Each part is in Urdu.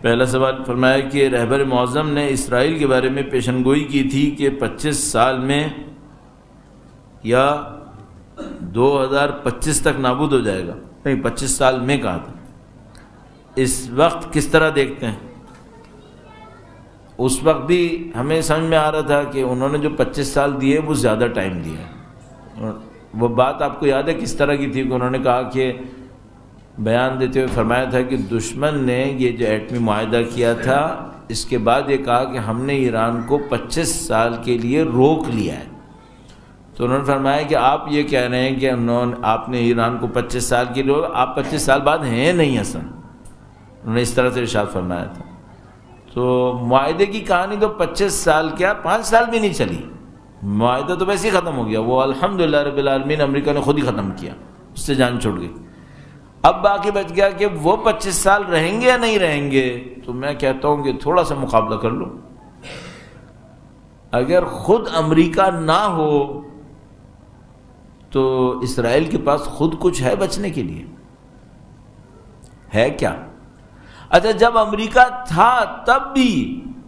پہلا سوال فرمایا کہ رہبر معظم نے اسرائیل کے بارے میں پیشن گوئی کی تھی کہ 25 سال میں یا 2025 تک نابود ہو جائے گا، نہیں 25 سال میں کہا تھا، اس وقت کس طرح دیکھتے ہیں؟ اس وقت بھی ہمیں سمجھ میں آ رہا تھا کہ انہوں نے جو 25 سال دیے وہ زیادہ ٹائم دیا۔ وہ بات آپ کو یاد ہے کس طرح کی تھی کہ انہوں نے کہا کہ بیان دیتے ہوئے فرمایا تھا کہ دشمن نے یہ جو ایٹمی معاہدہ کیا تھا اس کے بعد یہ کہا کہ ہم نے ایران کو 25 سال کے لیے روک لیا ہے۔ تو انہوں نے فرمایا کہ آپ یہ کہہ رہے ہیں کہ آپ نے ایران کو 25 سال کے لیے، آپ 25 سال بعد ہیں نہیں اصلا، انہوں نے اس طرح سے ارشاد فرمایا تھا۔ تو معاہدے کی کہانی تو 25 سال کیا 5 سال بھی نہیں چلی، معاہدہ تو ویسے ہی ختم ہو گیا، وہ الحمدللہ رب العالمین امریکہ نے خود ہی ختم کیا، اس سے جان چھوٹ گئی۔ اب باقی بچ گیا کہ وہ 25 سال رہیں گے یا نہیں رہیں گے، تو میں کہتا ہوں کہ تھوڑا سا مقابلہ کر لو۔ اگر خود امریکہ نہ ہو تو اسرائیل کے پاس خود کچھ ہے بچنے کے لیے؟ ہے کیا؟ اچھا جب امریکہ تھا تب بھی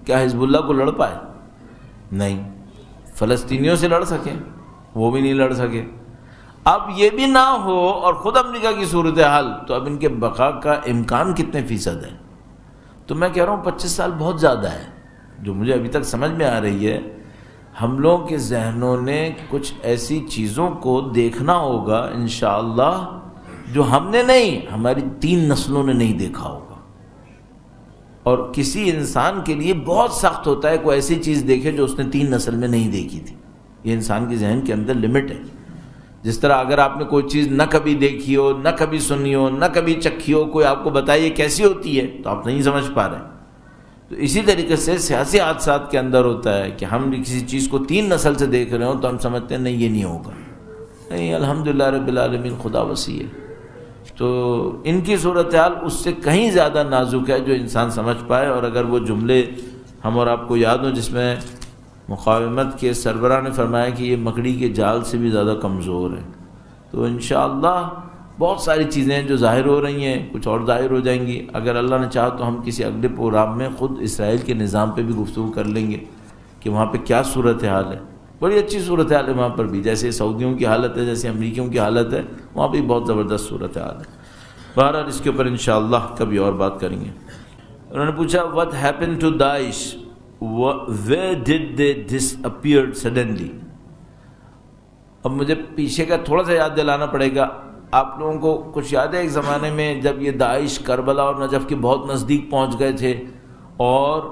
کیا حزب اللہ کو لڑ پائے؟ نہیں۔ فلسطینیوں سے لڑ سکے؟ وہ بھی نہیں لڑ سکے۔ اب یہ بھی نہ ہو اور خود امریکہ کی صورتحال، تو اب ان کے بقا کا امکان کتنے فیصد ہے؟ تو میں کہہ رہا ہوں 25 سال بہت زیادہ ہے۔ جو مجھے ابھی تک سمجھ میں آ رہی ہے، ہم لوگوں کے ذہنوں نے کچھ ایسی چیزوں کو دیکھنا ہوگا انشاءاللہ جو ہم نے نہیں، ہماری 3 نسلوں نے نہیں دیکھا ہوگا۔ اور کسی انسان کے لیے بہت سخت ہوتا ہے کوئی ایسی چیز دیکھے جو اس نے 3 نسل میں نہیں دیکھی تھی۔ یہ انسان کے ذہن کے اندر لمٹ ہے۔ جس طرح اگر آپ نے کوئی چیز نہ کبھی دیکھی ہو، نہ کبھی سنی ہو، نہ کبھی چکھی ہو، کوئی آپ کو بتائے یہ کیسی ہوتی ہے تو آپ نہیں سمجھ پا رہے۔ تو اسی طریقے سے سیاسی حادثات کے اندر ہوتا ہے کہ ہم کسی چیز کو 3 نسل سے دیکھ رہے ہوں تو ہم سمجھتے ہیں نہیں یہ نہیں ہوگا، نہیں الحمدللہ رب العالمین خدا وسیع ہے۔ تو ان کی صورتحال اس سے کہیں زیادہ نازک ہے جو انسان سمجھ پائے۔ اور اگر وہ جملے ہم اور آپ کو یاد ہوں جس میں مقاومت کے سربراہ نے فرمایا کہ یہ مکڑی کے جال سے بھی زیادہ کمزور ہے، تو انشاءاللہ بہت ساری چیزیں جو ظاہر ہو رہی ہیں کچھ اور ظاہر ہو جائیں گی۔ اگر اللہ نے چاہا تو ہم کسی اگلے پروگرام میں خود اسرائیل کے نظام پہ بھی گفتگو کر لیں گے کہ وہاں پہ کیا صورتحال ہے۔ بڑی اچھی صورتحال ہے وہاں پر بھی، جیسے سعودیوں کی حالت ہے، جیسے امریکیوں کی حالت ہے، وہاں پہ بہت زبردست صورتحال ہے۔ بہرحال اس کے اوپر انشاءاللہ کبھی اور بات کریں گے۔ انہوں نے پوچھا what happened to Daesh? Where did they disappear suddenly? اب مجھے پیچھے کا تھوڑا سا یاد دلانا پڑے گا۔ آپ لوگوں کو کچھ یاد ہے ایک زمانے میں جب یہ داعش کربلا اور نجف کے بہت نزدیک پہنچ گئے تھے، اور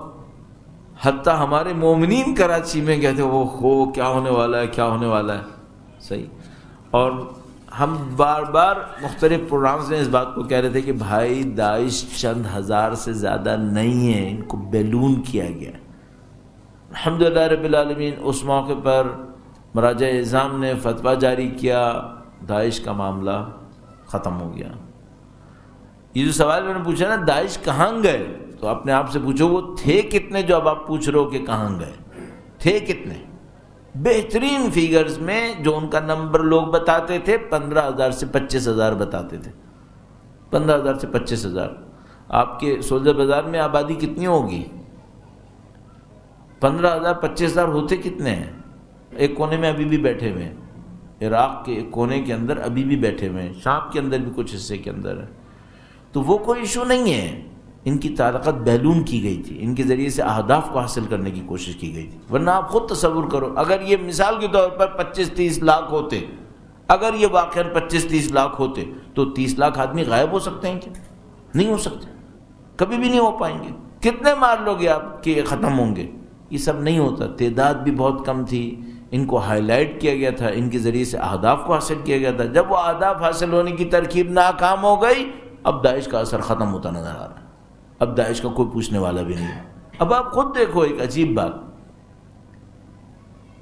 حتیٰ ہمارے مومنین کراچی میں گئے تھے، وہ کیا ہونے والا ہے کیا ہونے والا ہے، صحیح۔ اور ہم بار بار مختلف پروگرامز میں اس بات کو کہہ رہے تھے کہ بھائی داعش چند ہزار سے زیادہ نہیں ہے، ان کو بیلون کیا گیا ہے۔ الحمدللہ رب العالمین اس موقع پر مراجع اعظام نے فتویٰ جاری کیا، داعش کا معاملہ ختم ہو گیا۔ یہ جو سوال میں نے پوچھا نا داعش کہاں گئے، تو اپنے آپ سے پوچھو وہ تھے کتنے، جو اب آپ پوچھ رہے ہو کہ کہاں گئے، تھے کتنے؟ بہترین فیگرز میں جو ان کا نمبر لوگ بتاتے تھے 15,000 سے 25,000 بتاتے تھے، 15,000 سے 25,000۔ آپ کے سولجر بازار میں آبادی کتنی ہوگی؟ 15,000 25,000 ہوتے کتنے ہیں؟ ایک کونے میں ابھی بھی بیٹھے ہوئے ہیں، عراق کے ایک کونے کے اندر ابھی بھی بیٹھے ہوئے ہیں، شام کے اندر بھی کچھ حصے کے اندر ہے۔ تو وہ کوئی ایشو نہیں ہے، ان کی طاقت بیلون کی گئی تھی، ان کے ذریعے سے اہداف کو حاصل کرنے کی کوشش کی گئی تھی۔ ورنہ آپ خود تصور کرو اگر یہ مثال کے طور پر 25-30 لاکھ ہوتے، اگر یہ واقعاً 25-30 لاکھ ہوتے تو 30 لاکھ آدمی غائب ہو سکتے ہیں کیا؟ نہیں ہو سکتے، کبھی بھی نہیں ہو پائیں گے۔ کتنے مار لوگے آپ کہ ختم ہوں گے؟ یہ سب نہیں ہوتا، تعداد بھی بہت کم تھی، ان کو ہائی لائٹ کیا گیا تھا، ان کے ذریعے سے اہداف کو حاصل کیا گیا تھا۔ جب وہ اہداف حاصل ہونے کی ترکیب ناکام ہو گئی، اب داعش کا اثر ختم ہوتا نظر آ رہا ہے، اب داعش کا کوئی پوچھنے والا بھی نہیں ہے۔ اب آپ خود دیکھو ایک عجیب بات،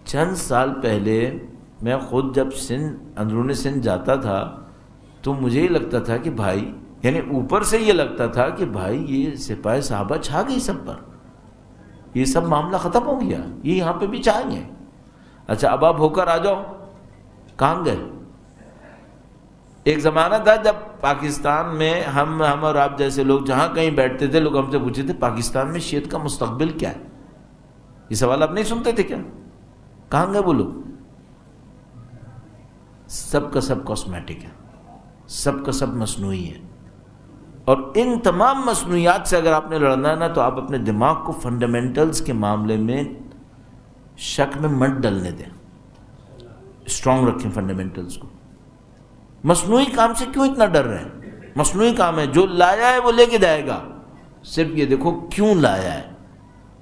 چند سال پہلے میں خود جب اندرون سندھ جاتا تھا تو مجھے یہ لگتا تھا کہ بھائی، یعنی اوپر سے یہ لگتا تھا کہ بھائی یہ سپاہی صحابہ چھا گئی سب پر، یہ سب معاملہ ختم ہو گیا، یہ یہاں پہ بھی چاہیں گے۔ اچھا اب آپ ہو کر آ جاؤ، کہاں گئے؟ ایک زمانہ تھا جب پاکستان میں ہم اور آپ جیسے لوگ جہاں کہیں بیٹھتے تھے، لوگ ہم سے پوچھتے تھے پاکستان میں شیعت کا مستقبل کیا ہے؟ یہ سوال آپ نہیں سنتے تھے کیا؟ کہاں گئے وہ لوگ؟ سب کا سب کاسمیٹک ہے، سب کا سب مصنوعی ہے، اور ان تمام مصنوعیات سے اگر آپ نے لڑنا ہے نا تو آپ اپنے دماغ کو فنڈامنٹلز کے معاملے میں شک میں مت ڈلنے دیں، اسٹرانگ رکھیں فنڈامنٹلز کو۔ مصنوعی کام سے کیوں اتنا ڈر رہے ہیں؟ مصنوعی کام ہے، جو لایا ہے وہ لے کے جائے گا، صرف یہ دیکھو کیوں لایا ہے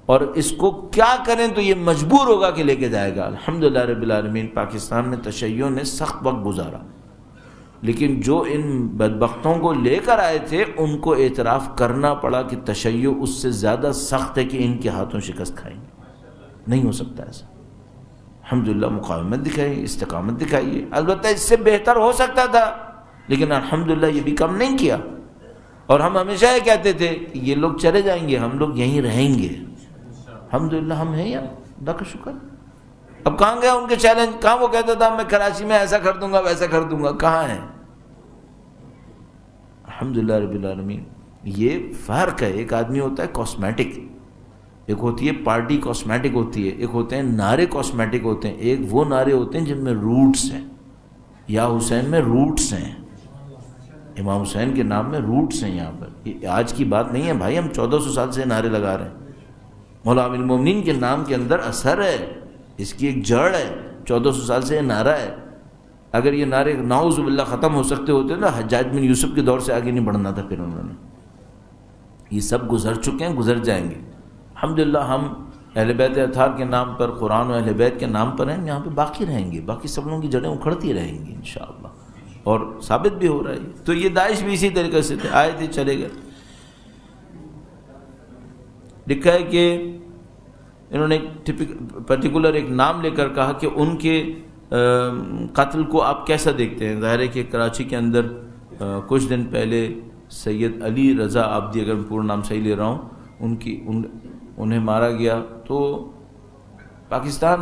اور اس کو کیا کریں تو یہ مجبور ہوگا کہ لے کے جائے گا۔ الحمدللہ رب العالمین پاکستان میں تشیع نے سخت وقت گزارا، لیکن جو ان بدبختوں کو لے کر آئے تھے ان کو اعتراف کرنا پڑا کہ تشیع اس سے زیادہ سخت ہے کہ ان کے ہاتھوں شکست کھائیں گے، نہیں ہو سکتا ایسا۔ الحمدللہ مقاومت دکھائی، استقامت دکھائی، البتہ اس سے بہتر ہو سکتا تھا لیکن الحمدللہ یہ بھی کم نہیں کیا۔ اور ہم ہمیشہ یہ کہتے تھے کہ یہ لوگ چلے جائیں گے، ہم لوگ یہیں رہیں گے۔ الحمدللہ ہم ہیں یا اللہ کا شکر۔ اب کہاں گیا ان کے چیلنج؟ کہاں وہ کہتا تھا میں کراچی میں ایسا کر دوں گا ویسا کر دوں گا، کہاں ہے؟ الحمدللہ رب العالمین۔ یہ فرق ہے، ایک آدمی ہوتا ہے کاسمیٹک، ایک ہوتی ہے پارٹی کاسمیٹک ہوتی ہے، ایک ہوتے ہیں نعرے کاسمیٹک ہوتے ہیں، ایک وہ نعرے ہوتے ہیں جن میں روٹس ہیں۔ یا حسین میں روٹس ہیں، امام حسین کے نام میں روٹس ہیں۔ یہاں پر یہ آج کی بات نہیں ہے بھائی، ہم 1400 سال سے نعرے لگا رہے ہیں۔ مولا امیر المومنین کے نام کے اندر اثر ہے، اس کی ایک جڑ ہے، 1400 سال سے یہ نعرہ ہے۔ اگر یہ نعرے نعوذ باللہ ختم ہو سکتے ہوتے نا حجاج بن یوسف کے دور سے آگے نہیں بڑھنا تھا پھر انہوں نے۔ یہ سب گزر چکے ہیں، گزر جائیں گے۔ الحمدللہ ہم اہل بیت اطہار کے نام پر، قرآن و اہل بیت کے نام پر ہیں، یہاں پہ باقی رہیں گے، باقی سب لوگوں کی جڑیں اکھڑتی رہیں گی انشاءاللہ، اور ثابت بھی ہو رہا ہے۔ تو یہ داعش بھی اسی طریقے سے تھے، آئے تھے چلے گئے۔ لکھا ہے کہ انہوں نے پرٹیکولر ایک نام لے کر کہا کہ ان کے قتل کو آپ کیسا دیکھتے ہیں؟ ظاہر ہے کہ کراچی کے اندر کچھ دن پہلے سید علی رضا عابدی، اگر میں پورا نام صحیح لے رہا ہوں، انہیں مارا گیا۔ تو پاکستان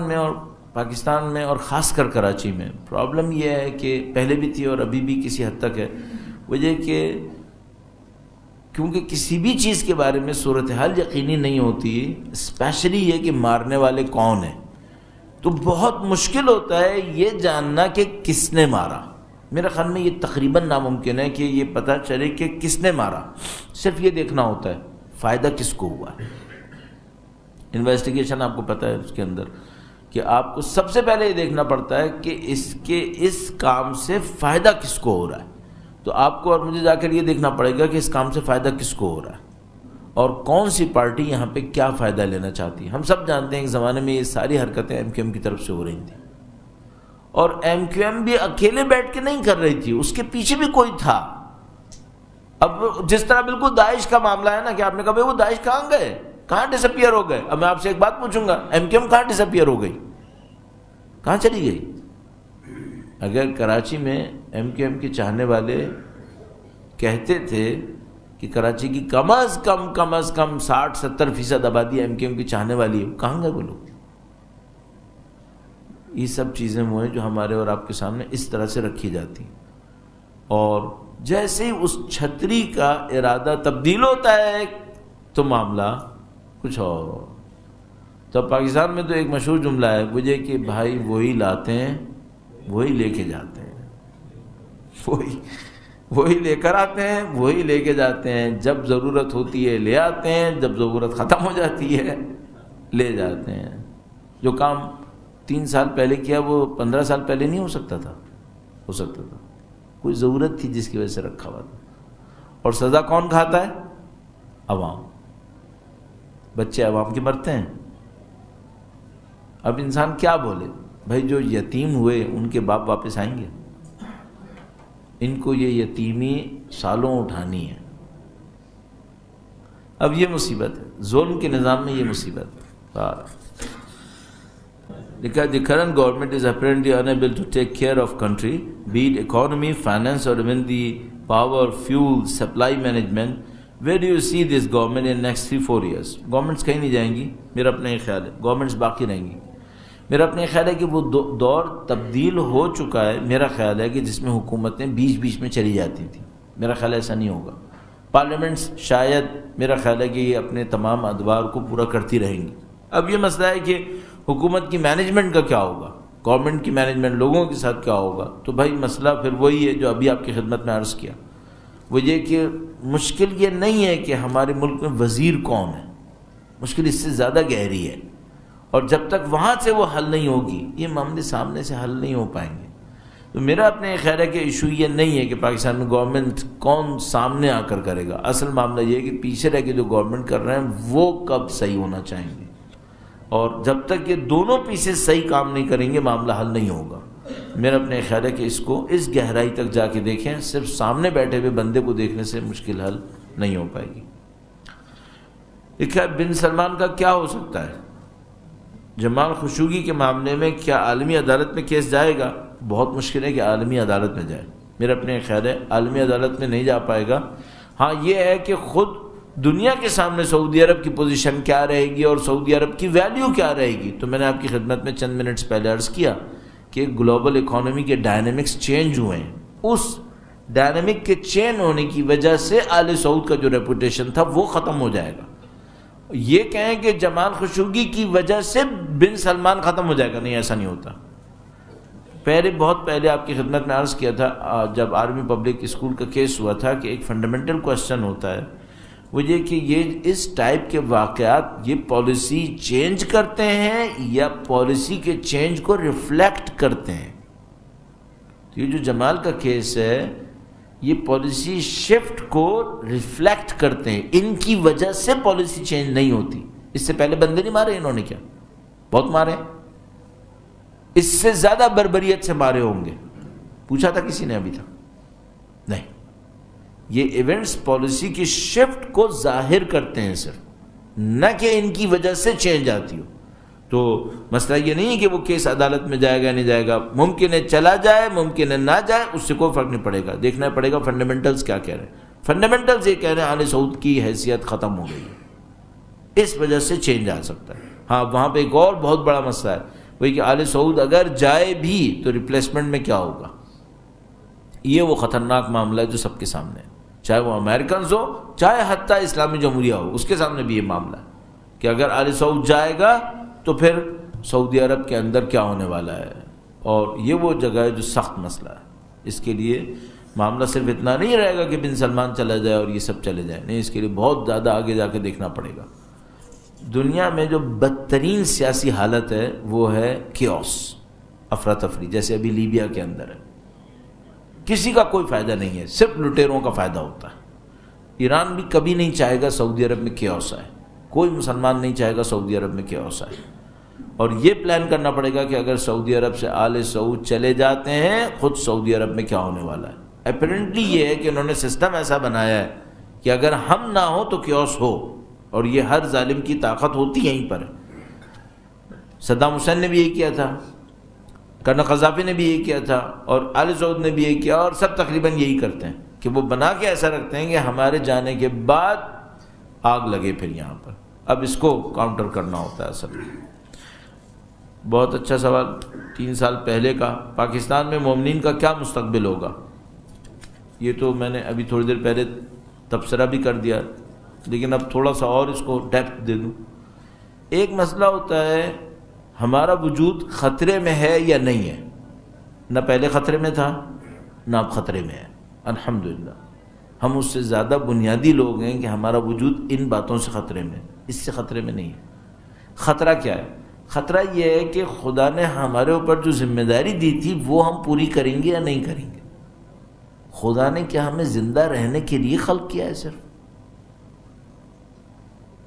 میں اور خاص کر کراچی میں پرابلم یہ ہے کہ پہلے بھی تھی اور ابھی بھی کسی حد تک ہے، وجہ کہ کیونکہ کسی بھی چیز کے بارے میں صورتحال یقینی نہیں ہوتی، اسپیشلی یہ کہ مارنے والے کون ہیں، تو بہت مشکل ہوتا ہے یہ جاننا کہ کس نے مارا۔ میرے خیال میں یہ تقریباً ناممکن ہے کہ یہ پتہ چلے کہ کس نے مارا، صرف یہ دیکھنا ہوتا ہے فائدہ کس کو ہوا ہے۔ انویسٹیگیشن آپ کو پتہ ہے اس کے اندر کہ آپ کو سب سے پہلے یہ دیکھنا پڑتا ہے کہ اس کام سے فائدہ کس کو ہو رہا ہے۔ تو آپ کو اور مجھے جا کر یہ دیکھنا پڑے گا کہ اس کام سے فائدہ کس کو ہو رہا ہے اور کون سی پارٹی یہاں پہ کیا فائدہ لینا چاہتی ہے۔ ہم سب جانتے ہیں ایک زمانے میں یہ ساری حرکتیں ایم کیو ایم کی طرف سے ہو رہی تھیں، اور ایم کیو ایم بھی اکیلے بیٹھ کے نہیں کر رہی تھی، اس کے پیچھے بھی کوئی تھا۔ اب جس طرح بالکل داعش کا معاملہ ہے نا کہ آپ نے کہا بھائی وہ داعش کہاں گئے، کہاں ڈسپیئر ہو گئے۔ اب میں آپ سے ایک بات پوچھوں گا، ایم کیو ایم کہاں ڈسپیئر ہو گئی، کہاں چلی گئی؟ اگر کراچی میں ایم کیو ایم کے چاہنے والے کہتے تھے کہ کراچی کی کم از کم 60-70% آبادی ایم کیو ایم کی چاہنے والی ہے، کہاں گئے وہ لوگ؟ یہ سب چیزیں وہ ہیں جو ہمارے اور آپ کے سامنے اس طرح سے رکھی جاتی ہیں، اور جیسے ہی اس چھتری کا ارادہ تبدیل ہوتا ہے تو معاملہ کچھ اور۔ تو پاکستان میں تو ایک مشہور جملہ ہے مجھے کہ بھائی وہی لاتے ہیں وہی لے کے جاتے ہیں، وہی لے کر آتے ہیں وہی لے کے جاتے ہیں، جب ضرورت ہوتی ہے لے آتے ہیں، جب ضرورت ختم ہو جاتی ہے لے جاتے ہیں۔ جو کام 3 سال پہلے کیا وہ 15 سال پہلے نہیں ہو سکتا تھا، ہو سکتا تھا، کوئی ضرورت تھی جس کی وجہ سے رکھا ہوا تھا۔ اور سزا کون کھاتا ہے؟ عوام، بچے عوام کے مرتے ہیں۔ اب انسان کیا بولے بھائی، جو یتیم ہوئے ان کے باپ واپس آئیں گے؟ ان کو یہ یتیمی سالوں اٹھانی ہے۔ اب یہ مصیبت ہے، ظلم کے نظام میں یہ مصیبت ہے۔ لکھا the current government is apparently unable to take care of country, be it economy, finance or even the power, fuel, supply management. Where do you see this government in next 3-4 years? Governments کہیں نہیں جائیں گی، میرا اپنا ہی خیال ہے، گورنمنٹس باقی رہیں گی۔ میرا اپنے خیال ہے کہ وہ دور تبدیل ہو چکا ہے، میرا خیال ہے کہ جس میں حکومتیں بیچ بیچ میں چلی جاتی تھیں، میرا خیال ہے ایسا نہیں ہوگا۔ پارلیمنٹس شاید میرا خیال ہے کہ یہ اپنے تمام ادوار کو پورا کرتی رہیں گی۔ اب یہ مسئلہ ہے کہ حکومت کی مینجمنٹ کا کیا ہوگا، گورنمنٹ کی مینجمنٹ لوگوں کے ساتھ کیا ہوگا، تو بھائی مسئلہ پھر وہی ہے جو ابھی آپ کی خدمت میں عرض کیا، وہ یہ کہ مشکل یہ نہیں ہے کہ ہمارے ملک میں وزیر کون ہے، مشکل اس سے زیادہ گہری ہے، اور جب تک وہاں سے وہ حل نہیں ہوگی یہ معاملے سامنے سے حل نہیں ہو پائیں گے۔ تو میرا اپنے خیال ہے کہ ایشو یہ نہیں ہے کہ پاکستان میں گورنمنٹ کون سامنے آ کر کرے گا، اصل معاملہ یہ ہے کہ پیچھے رہ کے جو گورنمنٹ کر رہے ہیں وہ کب صحیح ہونا چاہیں گے، اور جب تک یہ دونوں پیسز صحیح کام نہیں کریں گے معاملہ حل نہیں ہوگا۔ میرا اپنے خیال ہے کہ اس کو اس گہرائی تک جا کے دیکھیں، صرف سامنے بیٹھے ہوئے بندے کو دیکھنے سے مشکل حل نہیں ہو پائے گی۔ لکھا ہے بن سلمان کا کیا ہو سکتا ہے، جمال خشوگی کے معاملے میں کیا عالمی عدالت میں کیس جائے گا؟ بہت مشکل ہے کہ عالمی عدالت میں جائے، میرا اپنے خیال ہے عالمی عدالت میں نہیں جا پائے گا۔ ہاں یہ ہے کہ خود دنیا کے سامنے سعودی عرب کی پوزیشن کیا رہے گی اور سعودی عرب کی ویلیو کیا رہے گی، تو میں نے آپ کی خدمت میں چند منٹس پہلے عرض کیا کہ گلوبل اکانومی کے ڈائنامکس چینج ہوئے ہیں، اس ڈائنامک کے چینج ہونے کی وجہ سے آل سعود کا جو ریپوٹیشن تھا وہ ختم ہو جائے گا۔ یہ کہیں کہ جمال خشوگی کی وجہ سے بن سلمان ختم ہو جائے گا، نہیں ایسا نہیں ہوتا۔ بہت پہلے آپ کی خدمت میں عرض کیا تھا جب آرمی پبلک اسکول کا کیس ہوا تھا کہ ایک فنڈامنٹل کوسچن ہوتا ہے وہ یہ کہ یہ اس ٹائپ کے واقعات یہ پالیسی چینج کرتے ہیں یا پالیسی کے چینج کو ریفلیکٹ کرتے ہیں۔ تو یہ جو جمال کا کیس ہے یہ پالیسی شفٹ کو ریفلیکٹ کرتے ہیں، ان کی وجہ سے پالیسی چینج نہیں ہوتی۔ اس سے پہلے بندے نہیں مارے انہوں نے، کیا بہت مارے، اس سے زیادہ بربریت سے مارے ہوں گے، پوچھا تھا کسی نے ابھی تک نہیں۔ یہ ایونٹس پالیسی کی شفٹ کو ظاہر کرتے ہیں صرف، نہ کہ ان کی وجہ سے چینج آتی ہو۔ تو مسئلہ یہ نہیں ہے کہ وہ کیس عدالت میں جائے گا نہیں جائے گا، ممکن ہے چلا جائے ممکن ہے نہ جائے، اس سے کوئی فرق نہیں پڑے گا، دیکھنا پڑے گا فنڈامنٹلز کیا کہہ رہے ہیں۔ فنڈامنٹلز یہ کہہ رہے ہیں آل سعود کی حیثیت ختم ہو گئی ہے، اس وجہ سے چینج آ سکتا ہے۔ ہاں وہاں پہ ایک اور بہت بڑا مسئلہ ہے، وہی کہ آل سعود اگر جائے بھی تو ریپلیسمنٹ میں کیا ہوگا، یہ وہ خطرناک معاملہ ہے جو سب کے سامنے ہے، چاہے وہ امریکنز ہو چاہے حتیٰ اسلامی جمہوریہ ہو، اس کے سامنے بھی یہ معاملہ ہے کہ اگر آل سعود جائے گا تو پھر سعودی عرب کے اندر کیا ہونے والا ہے، اور یہ وہ جگہ ہے جو سخت مسئلہ ہے۔ اس کے لیے معاملہ صرف اتنا نہیں رہے گا کہ بن سلمان چلا جائے اور یہ سب چلے جائیں، نہیں، اس کے لیے بہت زیادہ آگے جا کے دیکھنا پڑے گا۔ دنیا میں جو بدترین سیاسی حالت ہے وہ ہے کیوس، افراتفری، جیسے ابھی لیبیا کے اندر ہے، کسی کا کوئی فائدہ نہیں ہے، صرف لٹیروں کا فائدہ ہوتا ہے۔ ایران بھی کبھی نہیں چاہے گا سعودی عرب میں کیوس آئے، کوئی مسلمان نہیں چاہے گا سعودی عرب میں کیوس آئے، اور یہ پلان کرنا پڑے گا کہ اگر سعودی عرب سے آل سعود چلے جاتے ہیں خود سعودی عرب میں کیا ہونے والا ہے۔ اپیرنٹلی یہ ہے کہ انہوں نے سسٹم ایسا بنایا ہے کہ اگر ہم نہ ہو تو کیوس ہو، اور یہ ہر ظالم کی طاقت ہوتی یہیں پر ہے۔ صدام حسین نے بھی یہی کیا تھا، کرنل قذافی نے بھی یہی کیا تھا، اور آل سعود نے بھی یہی کیا، اور سب تقریباً یہی کرتے ہیں کہ وہ بنا کے ایسا رکھتے ہیں کہ ہمارے جانے کے بعد آگ لگے پھر یہاں پر۔ اب اس کو کاؤنٹر کرنا ہوتا ہے اصل میں۔ بہت اچھا سوال 3 سال پہلے کا، پاکستان میں مومنین کا کیا مستقبل ہوگا؟ یہ تو میں نے ابھی تھوڑی دیر پہلے تبصرہ بھی کر دیا، لیکن اب تھوڑا سا اور اس کو ڈیپتھ دے دوں۔ ایک مسئلہ ہوتا ہے ہمارا وجود خطرے میں ہے یا نہیں ہے، نہ پہلے خطرے میں تھا نہ اب خطرے میں ہے، الحمدللہ ہم اس سے زیادہ بنیادی لوگ ہیں کہ ہمارا وجود ان باتوں سے خطرے میں، اس سے خطرے میں نہیں ہے۔ خطرہ کیا ہے؟ خطرہ یہ ہے کہ خدا نے ہمارے اوپر جو ذمہ داری دی تھی وہ ہم پوری کریں گے یا نہیں کریں گے۔ خدا نے کیا ہمیں زندہ رہنے کے لیے خلق کیا ہے؟ صرف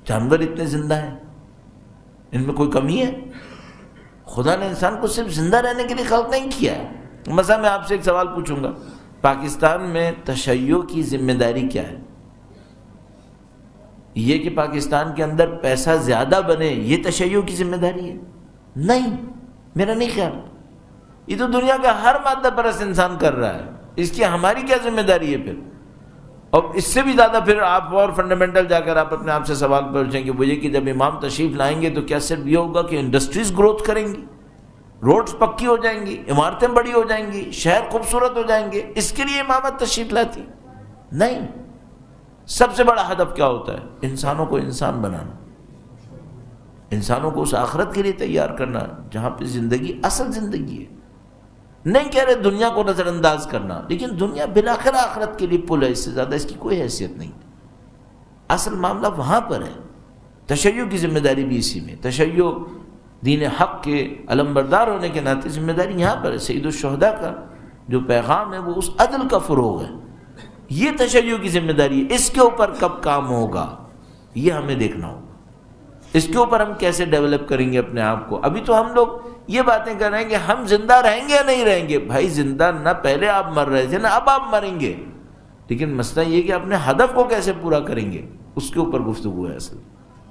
جانور اتنے زندہ ہیں، ان میں کوئی کمی ہے؟ خدا نے انسان کو صرف زندہ رہنے کے لیے خلق نہیں کیا ہے۔ مثلا میں آپ سے ایک سوال پوچھوں گا، پاکستان میں تشیع کی ذمہ داری کیا ہے؟ یہ کہ پاکستان کے اندر پیسہ زیادہ بنے یہ تشیع کی ذمہ داری ہے؟ نہیں، میرا نہیں خیال۔ یہ تو دنیا کا ہر مادہ پرست انسان کر رہا ہے، اس کی ہماری کیا ذمہ داری ہے پھر؟ اور اس سے بھی زیادہ پھر آپ اور فنڈامنٹل جا کر آپ اپنے آپ سے سوال پوچھیں کہ وہ یہ کہ جب امام تشریف لائیں گے تو کیا صرف یہ ہوگا کہ انڈسٹریز گروتھ کریں گی؟ روڈز پکی ہو جائیں گی، عمارتیں بڑی ہو جائیں گی، شہر خوبصورت ہو جائیں گے، اس کے لیے امامت تشریف لاتی؟ نہیں. سب سے بڑا ہدف کیا ہوتا ہے؟ انسانوں کو انسان بنانا، انسانوں کو اس آخرت کے لیے تیار کرنا جہاں پہ زندگی اصل زندگی ہے. نہیں کہہ رہے دنیا کو نظر انداز کرنا، لیکن دنیا بالآخر آخرت کے لیے پل ہے، اس سے زیادہ اس کی کوئی حیثیت نہیں. اصل معاملہ وہاں پر ہے. تشیع کی ذمہ داری بھی اسی میں. تشیع دین حق کے علمبردار ہونے کے ناطے ذمہ داری یہاں پر ہے. سید الشہداء کا جو پیغام ہے وہ اس عدل کا فروغ ہے. یہ تشیع کی ذمہ داری ہے. اس کے اوپر کب کام ہوگا یہ ہمیں دیکھنا ہوگا. اس کے اوپر ہم کیسے ڈیولپ کریں گے اپنے آپ کو. ابھی تو ہم لوگ یہ باتیں کر رہے ہیں کہ ہم زندہ رہیں گے یا نہیں رہیں گے. بھائی زندہ نہ پہلے آپ مر رہے تھے نہ اب آپ مریں گے، لیکن مسئلہ یہ کہ اپنے ہدف کو کیسے پورا کریں گے اس کے اوپر گفتگو ہے اصل.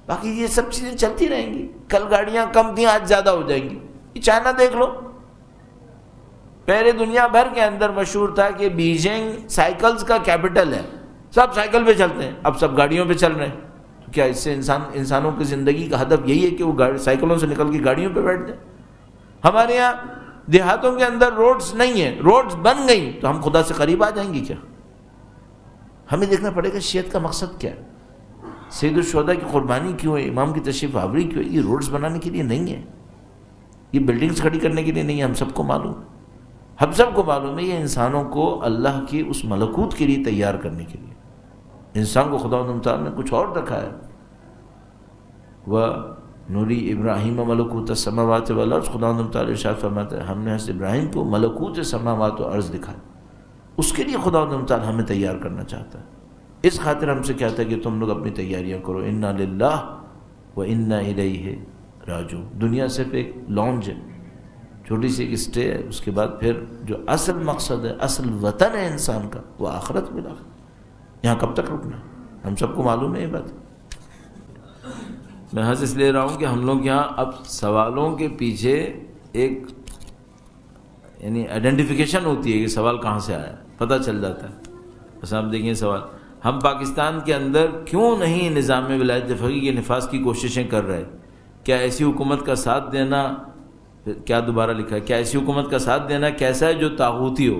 باقی یہ سب چیزیں چلتی رہیں گی. کل گاڑیاں کم تھیں آج زیادہ ہو جائیں گی. یہ چائنا دیکھ لو، پہلے دنیا بھر کے اندر مشہور تھا کہ بیجنگ سائیکلز کا کیپٹل ہے، سب سائیکل پہ چلتے ہیں، اب سب گاڑیوں پہ چل رہے ہیں. تو کیا اس سے انسانوں کی زندگی کا ہدف یہی ہے کہ وہ سائیکلوں سے نکل کے گاڑیوں پہ بیٹھ جائیں؟ ہمارے یہاں دیہاتوں کے اندر روڈز نہیں ہیں، روڈز بن گئی تو ہم خدا سے قریب آ جائیں گے کیا؟ ہمیں دیکھنا پڑے گا شریعت کا مقصد کیا ہے. سید الشہداء کی قربانی کیوں ہے، امام کی تشریف آوری کیوں ہے؟ یہ روڈز بنانے کے لیے نہیں ہے، یہ بلڈنگز کھڑی کرنے کے لیے نہیں ہے. ہم سب کو معلوم ہے، ہم سب کو معلوم ہے یہ انسانوں کو اللہ کی اس ملکوت کے لیے تیار کرنے کے لیے. انسان کو خدا تعالیٰ نے کچھ اور دکھایا. وَنُرِي إِبْرَاهِيمَ مَلَكُوتَ السَّمَاوَاتِ وَالْأَرْضِ. خدا تعالیٰ ارشاد فرماتا ہے ہم نے حضرت ابراہیم کو ملکوت سماوات و ارض دکھایا. اس کے لیے خدا تعالیٰ ہمیں تیار کرنا چاہتا ہے. اس خاطر ہم سے کہتا ہے کہ تم لوگ اپنی تیاریاں کرو. اِنَّا لِلَّهِ وَإِنَّا إِلَيْهِ رَاجِعُونَ. دنیا صرف ایک لانچ ہے، چھوٹی سی ایک اسٹے ہے. اس کے بعد پھر جو اصل مقصد ہے، اصل وطن ہے انسان کا، وہ آخرت میں داخل. یہاں کب تک رکنا؟ ہم سب کو معلوم ہے یہ بات. میں حس اس لے رہا ہوں کہ ہم لوگ یہاں اب سوالوں کے پیچھے ایک یعنی آئیڈینٹیفیکیشن ہوتی ہے کہ سوال کہاں سے آیا، پتہ چل جاتا ہے. بس آپ دیکھیں سوال ہم پاکستان کے اندر کیوں نہیں نظام ولایت فقیہ کے نفاذ کی کوششیں کر رہے؟ کیا ایسی حکومت کا ساتھ دینا، کیا دوبارہ لکھا ہے، کیا ایسی حکومت کا ساتھ دینا کیسا ہے جو طاغوتی ہو؟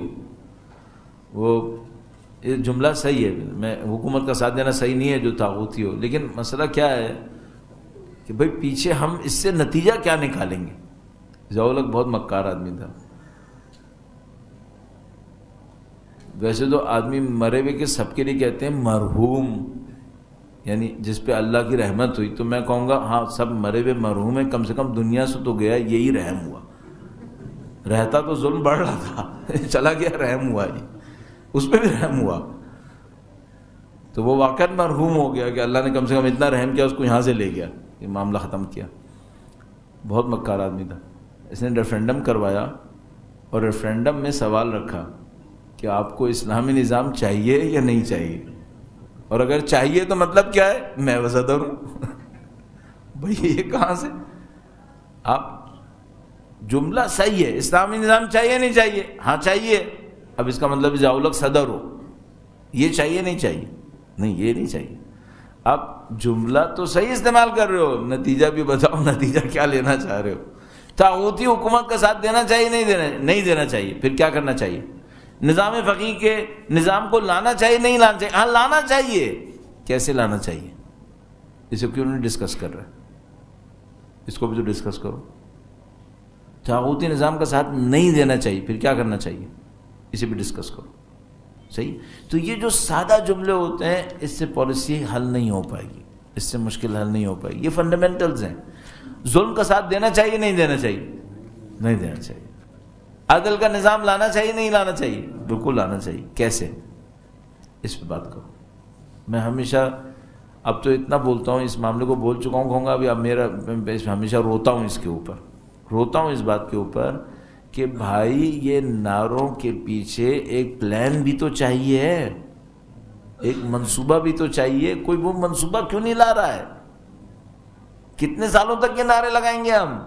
وہ یہ جملہ صحیح ہے، میں حکومت کا ساتھ دینا صحیح نہیں ہے جو طاغوتی ہو، لیکن مسئلہ کیا ہے کہ بھئی پیچھے ہم اس سے نتیجہ کیا نکالیں گے؟ ضیاء-ال-حق بہت مکار آدمی تھا. ویسے تو آدمی مرے ہوئے کے سب کے لیے کہتے ہیں مرحوم، یعنی جس پہ اللہ کی رحمت ہوئی. تو میں کہوں گا ہاں سب مرے ہوئے مرحوم ہیں، کم سے کم دنیا سے تو گیا یہی رحم ہوا. رہتا تو ظلم بڑھ رہا تھا، چلا گیا رحم ہوا، ہی اس پہ بھی رحم ہوا. تو وہ واقعات مرحوم ہو گیا کہ اللہ نے کم سے کم اتنا رحم کیا، اس کو یہاں سے لے گیا، یہ معاملہ ختم کیا. بہت مکار آدمی تھا. اس نے ریفرینڈم کروایا اور ریفرینڈم میں سوال رکھا کہ آپ کو اسلامی نظام چاہیے یا نہیں چاہیے، اور اگر چاہیے تو مطلب کیا ہے؟ میں وزدر ہوں. بھئی یہ کہاں سے؟ آپ جملہ صحیح ہے، اسلامی نظام چاہیے نہیں چاہیے؟ ہاں چاہیے. اب اس کا مطلب ضیاء-ال-حق صدر ہو، یہ چاہیے نہیں چاہیے؟ نہیں یہ نہیں چاہیے. آپ جملہ تو صحیح استعمال کر رہے ہو، نتیجہ بھی بتاؤ، نتیجہ کیا لینا چاہ رہے ہو؟ طاغوتی حکومت کا ساتھ دینا چاہیے نہیں دینا چاہیے؟ پھر کیا کرنا چاہیے؟ نظام فقیہ کے نظام کو لانا چاہیے نہیں لانا چاہیے؟ ہاں لانا چاہیے. کیسے لانا چاہیے؟ اسے کیوں نہیں ڈسکس کر رہے؟ اس کو بھی تو ڈسکس کرو. طاغوتی نظام کا ساتھ نہیں دینا چاہیے، پھر کیا کرنا چاہیے؟ اسے بھی ڈسکس کرو. صحیح. تو یہ جو سادہ جملے ہوتے ہیں اس سے پالیسی حل نہیں ہو پائے گی، اس سے مشکل حل نہیں ہو پائے گی. یہ فنڈامنٹلز ہیں. ظلم کا ساتھ دینا چاہیے نہیں دینا چاہیے؟ نہیں دینا چاہیے. عدل کا نظام لانا چاہیے نہیں لانا چاہیے؟ بالکل لانا چاہیے. کیسے؟ اس پہ بات کرو. میں ہمیشہ اب تو اتنا بولتا ہوں، اس معاملے کو بول چکا ہوں، کہوں گا ابھی اب میں ہمیشہ روتا ہوں اس کے اوپر، روتا ہوں اس بات کے اوپر کہ بھائی یہ نعروں کے پیچھے ایک پلان بھی تو چاہیے، ایک منصوبہ بھی تو چاہیے. کوئی وہ منصوبہ کیوں نہیں لا رہا ہے؟ کتنے سالوں تک یہ نعرے لگائیں گے ہم؟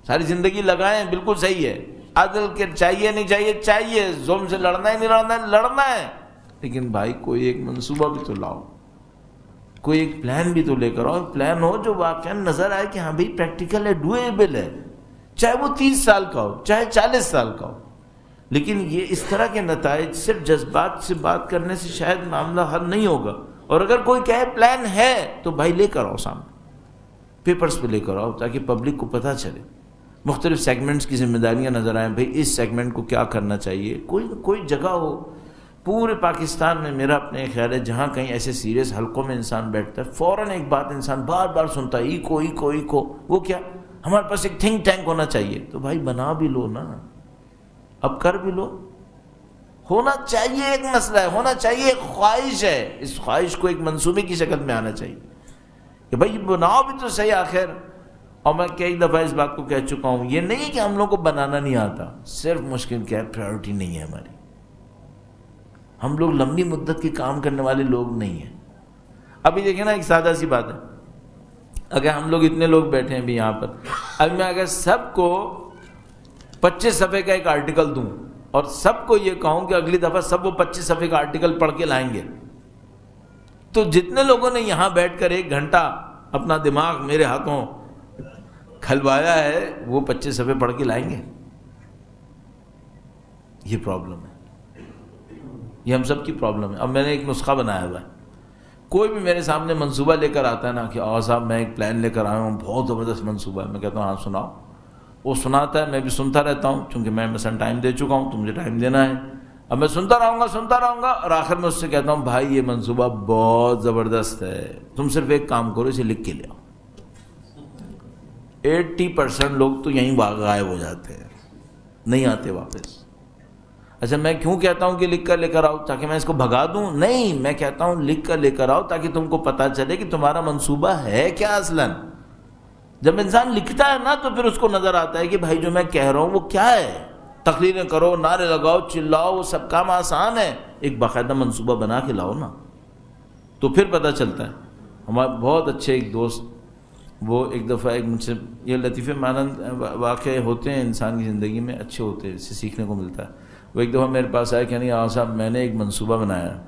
ساری زندگی لگائیں، بالکل صحیح ہے. عدل کے چاہیے نہیں چاہیے؟ چاہیے. ظلم سے لڑنا ہے نہیں لڑنا ہے؟ لڑنا ہے. لیکن بھائی کوئی ایک منصوبہ بھی تو لاؤ، کوئی ایک پلان بھی تو لے کر آؤ. پلان ہو جو واقعا نظر آئے کہ ہاں بھائی پریکٹیکل ہے، ڈویبل ہے. چاہے وہ 30 سال کا ہو، چاہے 40 سال کا ہو. لیکن یہ اس طرح کے نتائج صرف جذبات سے بات کرنے سے شاید معاملہ حل نہیں ہوگا. اور اگر کوئی کہے پلان ہے تو بھائی لے کر آؤ سامنے، پیپرز پہ لے کر آؤ تاکہ پبلک کو پتہ چلے، مختلف سیگمنٹس کی ذمہ داریاں نظر آئیں. بھائی اس سیگمنٹ کو کیا کرنا چاہیے. کوئی جگہ ہو پورے پاکستان میں، میرا اپنے خیال ہے جہاں کہیں ایسے سیریس حلقوں میں انسان بیٹھتا ہے فوراً ایک بات انسان بار بار سنتا ہے، ایکو. وہ کیا؟ ہمارے پاس ایک تھنک ٹینک ہونا چاہیے. تو بھائی بنا بھی لو نا، اب کر بھی لو. ہونا چاہیے، ایک مسئلہ ہے، ہونا چاہیے، ایک خواہش ہے. اس خواہش کو ایک منصوبے کی شکل میں آنا چاہیے کہ بھائی بناؤ بھی تو صحیح آخر. اور میں کئی دفعہ اس بات کو کہہ چکا ہوں، یہ نہیں کہ ہم لوگ کو بنانا نہیں آتا، صرف مشکل کیا ہے، پرائیورٹی نہیں ہے ہماری. ہم لوگ لمبی مدت کے کام کرنے والے لوگ نہیں ہیں. ابھی دیکھیں نا، ایک سادہ سی بات ہے، اگر ہم لوگ اتنے لوگ بیٹھے ہیں بھی یہاں پر، اب میں اگر سب کو 25 صفحے کا ایک آرٹیکل دوں اور سب کو یہ کہوں کہ اگلی دفعہ سب وہ 25 صفحے کا آرٹیکل پڑھ کے لائیں گے، تو جتنے لوگوں نے یہاں بیٹھ کر 1 گھنٹہ اپنا دماغ میرے ہاتھوں کھلوایا ہے وہ 25 صفحے پڑھ کے لائیں گے. یہ پرابلم ہے، یہ ہم سب کی پرابلم ہے. اب میں نے ایک نسخہ بنایا ہوا ہے، کوئی بھی میرے سامنے منصوبہ لے کر آتا ہے نا کہ صاحب میں ایک پلان لے کر آیا ہوں، بہت زبردست منصوبہ ہے، میں کہتا ہوں ہاں سناؤ. وہ سناتا ہے، میں بھی سنتا رہتا ہوں چونکہ میں مثلا ٹائم دے چکا ہوں تو مجھے ٹائم دینا ہے. اب میں سنتا رہوں گا اور آخر میں اس سے کہتا ہوں بھائی یہ منصوبہ بہت زبردست ہے، تم صرف ایک کام کرو، اسے لکھ کے لے آؤ. 80% لوگ تو یہیں غائب ہو جاتے ہیں، نہیں آتے واپس. اچھا میں کیوں کہتا ہوں کہ لکھ کر لے کر آؤ؟ تاکہ میں اس کو بھگا دوں؟ نہیں، میں کہتا ہوں لکھ کر لے کر آؤ تاکہ تم کو پتہ چلے کہ تمہارا منصوبہ ہے کیا اصلاً. جب انسان لکھتا ہے نا تو پھر اس کو نظر آتا ہے کہ بھائی جو میں کہہ رہا ہوں وہ کیا ہے. تقریریں کرو، نعرے لگاؤ، چلاؤ، وہ سب کام آسان ہے، ایک باقاعدہ منصوبہ بنا کے لاؤ نا، تو پھر پتہ چلتا ہے. ہمارے بہت اچھے ایک دوست، وہ ایک دفعہ ایک مجھ سے، یہ لطیفے مانند واقع ہوتے ہیں انسان کی زندگی میں، اچھے ہوتے ہیں، اس سے سیکھنے کو ملتا ہے. وہ ایک دفعہ میرے پاس آیا کہ نہیں صاحب میں نے ایک منصوبہ بنایا ہے،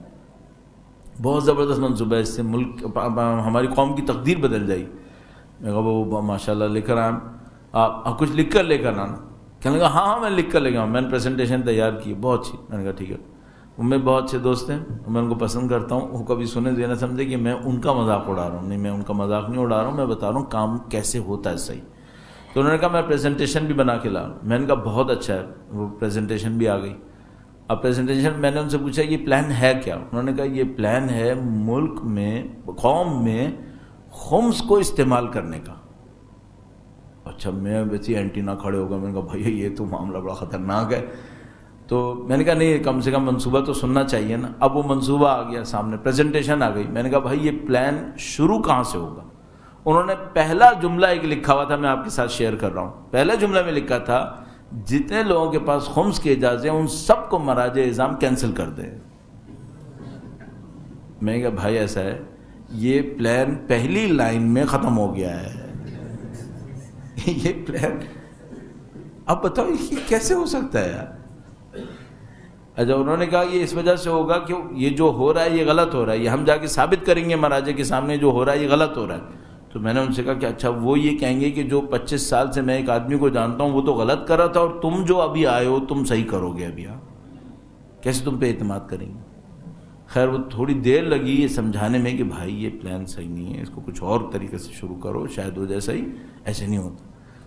بہت زبردست منصوبہ ہے، اس سے ملک ہماری قوم کی تقدیر بدل جائے گی. میں کہا وہ ماشاء اللہ لے کر آئیں، آپ کچھ لکھ کر لے کر آنا. کہنے لگا ہاں میں لکھ کر لے گا، میں نے پریزنٹیشن تیار کی بہت اچھی. میں نے کہا ٹھیک ہے. ان میں بہت اچھے دوست ہیں، میں ان کو پسند کرتا ہوں. وہ کبھی سنے تو یہ نہ سمجھے کہ میں ان کا مذاق اڑا رہا ہوں، نہیں میں ان کا مذاق نہیں اڑا رہا ہوں، میں بتا رہا ہوں کام کیسے ہوتا ہے صحیح. تو انہوں نے کہا میں پریزنٹیشن بھی بنا کے لا رہا ہوں. میں نے کہا بہت اچھا ہے. وہ پریزنٹیشن بھی آ گئی. اب پریزنٹیشن میں نے ان سے پوچھا یہ پلان ہے کیا؟ انہوں نے کہا یہ پلان ہے ملک میں، قوم میں خمس کو استعمال کرنے کا. اچھا میں ویسے اینٹینا کھڑے ہو گئے. میں نے کہا بھائی یہ تو معاملہ بڑا خطرناک ہے. تو میں نے کہا نہیں کم سے کم منصوبہ تو سننا چاہیے نا. اب وہ منصوبہ آ گیا سامنے، پریزنٹیشن آ گئی. میں نے کہا بھائی یہ پلان شروع کہاں سے ہوگا؟ انہوں نے پہلا جملہ ایک لکھا ہوا تھا، میں آپ کے ساتھ شیئر کر رہا ہوں. پہلے جملے میں لکھا تھا جتنے لوگوں کے پاس خمس کی اجازت ہیں ان سب کو مراجع اعظام کینسل کر دیں. میں نے کہا بھائی ایسا ہے، یہ پلان پہلی لائن میں ختم ہو گیا ہے. یہ پلان اب بتاؤ یہ کیسے ہو سکتا ہے یار؟ اچھا انہوں نے کہا یہ اس وجہ سے ہوگا کہ یہ جو ہو رہا ہے یہ غلط ہو رہا ہے، یہ ہم جا کے ثابت کریں گے مراجع کے سامنے جو ہو رہا ہے یہ غلط ہو رہا ہے. تو میں نے ان سے کہا کہ اچھا وہ یہ کہیں گے کہ جو 25 سال سے میں ایک آدمی کو جانتا ہوں وہ تو غلط کر رہا تھا اور تم جو ابھی آئے ہو تم صحیح کرو گے ابھی، کیسے تم پہ اعتماد کریں گے؟ خیر وہ تھوڑی دیر لگی یہ سمجھانے میں کہ بھائی یہ پلان صحیح نہیں ہے، اس کو کچھ اور طریقے سے شروع کرو، شاید ہو جائے صحیح، ایسے نہیں ہوتا.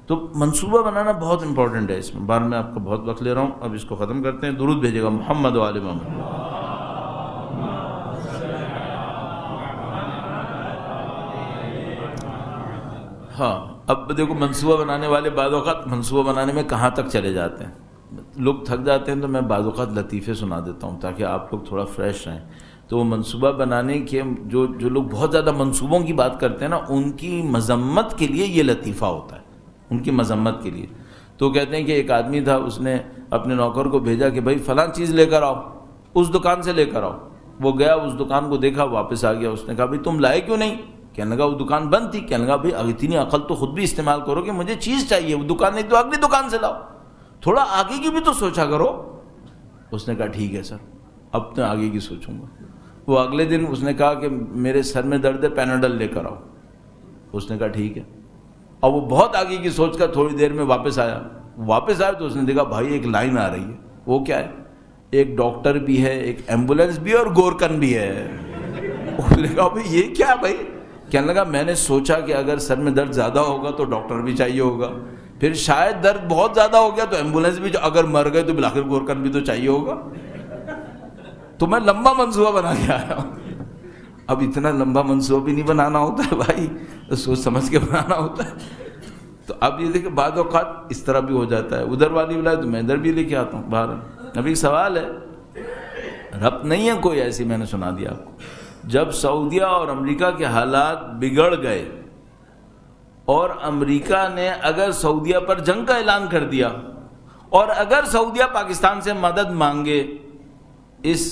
تو منصوبہ بنانا بہت امپورٹنٹ ہے. اس میں بار میں آپ کا بہت وقت لے رہا ہوں، اب اس کو ختم کرتے ہیں. درود بھیجے گا محمد و آل محمد. ہاں اب دیکھو منصوبہ بنانے والے بعض اوقات منصوبہ بنانے میں کہاں تک چلے جاتے ہیں، لوگ تھک جاتے ہیں. تو میں بعض اوقات لطیفے سنا دیتا ہوں تاکہ آپ لوگ تھوڑا فریش رہیں. تو وہ منصوبہ بنانے کے جو لوگ بہت زیادہ منصوبوں کی بات کرتے ہیں نا، ان کی مذمت کے لیے یہ لطیفہ ہوتا ہے، ان کی مذمت کے لیے. تو کہتے ہیں کہ ایک آدمی تھا، اس نے اپنے نوکر کو بھیجا کہ بھائی فلاں چیز لے کر آؤ، اس دکان سے لے کر آؤ. وہ گیا اس دکان کو دیکھا، واپس آ گیا. اس نے کہا بھائی تم لائے کیوں نہیں؟ کہنے لگا وہ دکان بند تھی. کہنے لگا بھائی اتنی عقل تو خود بھی استعمال کرو کہ مجھے چیز چاہیے، وہ دکان نہیں تو اگلی دکان سے لاؤ، تھوڑا آگے کی بھی تو سوچا کرو. اس نے کہا ٹھیک ہے سر، اب تو آگے کی سوچوں گا. وہ اگلے دن اس نے کہا کہ میرے سر میں درد ہے، پیناڈل لے کر آؤ. اس نے کہا ٹھیک ہے. اور وہ بہت آگے کی سوچ کر تھوڑی دیر میں واپس آیا تو اس نے دیکھا بھائی ایک لائن آ رہی ہے. وہ کیا ہے؟ ایک ڈاکٹر بھی ہے, ایک ایمبولینس بھی ہے اور گورکن بھی ہے. اس نے کہا بھائی یہ کیا بھائی؟ کہنے لگا میں نے سوچا کہ اگر سر میں درد زیادہ ہوگا تو ڈاکٹر بھی چاہیے ہوگا, پھر شاید درد بہت زیادہ ہو گیا تو ایمبولینس بھی, اگر مر گئے تو بالآخر گورکن بھی تو چاہیے ہوگا. تو میں لمبا منصوبہ بنا کے آیا ہوں. اب اتنا لمبا منصوبہ بھی نہیں بنانا ہوتا ہے بھائی, تو سوچ سمجھ کے بنانا ہوتا ہے. تو اب یہ دیکھیں بعض اوقات اس طرح بھی ہو جاتا ہے, ادھر والی بلائے تو میں ادھر بھی لے کے آتا ہوں باہر. ابھی سوال ہے, ربط نہیں ہے کوئی ایسی, میں نے سنا دیا آپ کو. جب سعودیہ اور امریکہ کے حالات بگڑ گئے اور امریکہ نے اگر سعودیہ پر جنگ کا اعلان کر دیا, اور اگر سعودیہ پاکستان سے مدد مانگے اس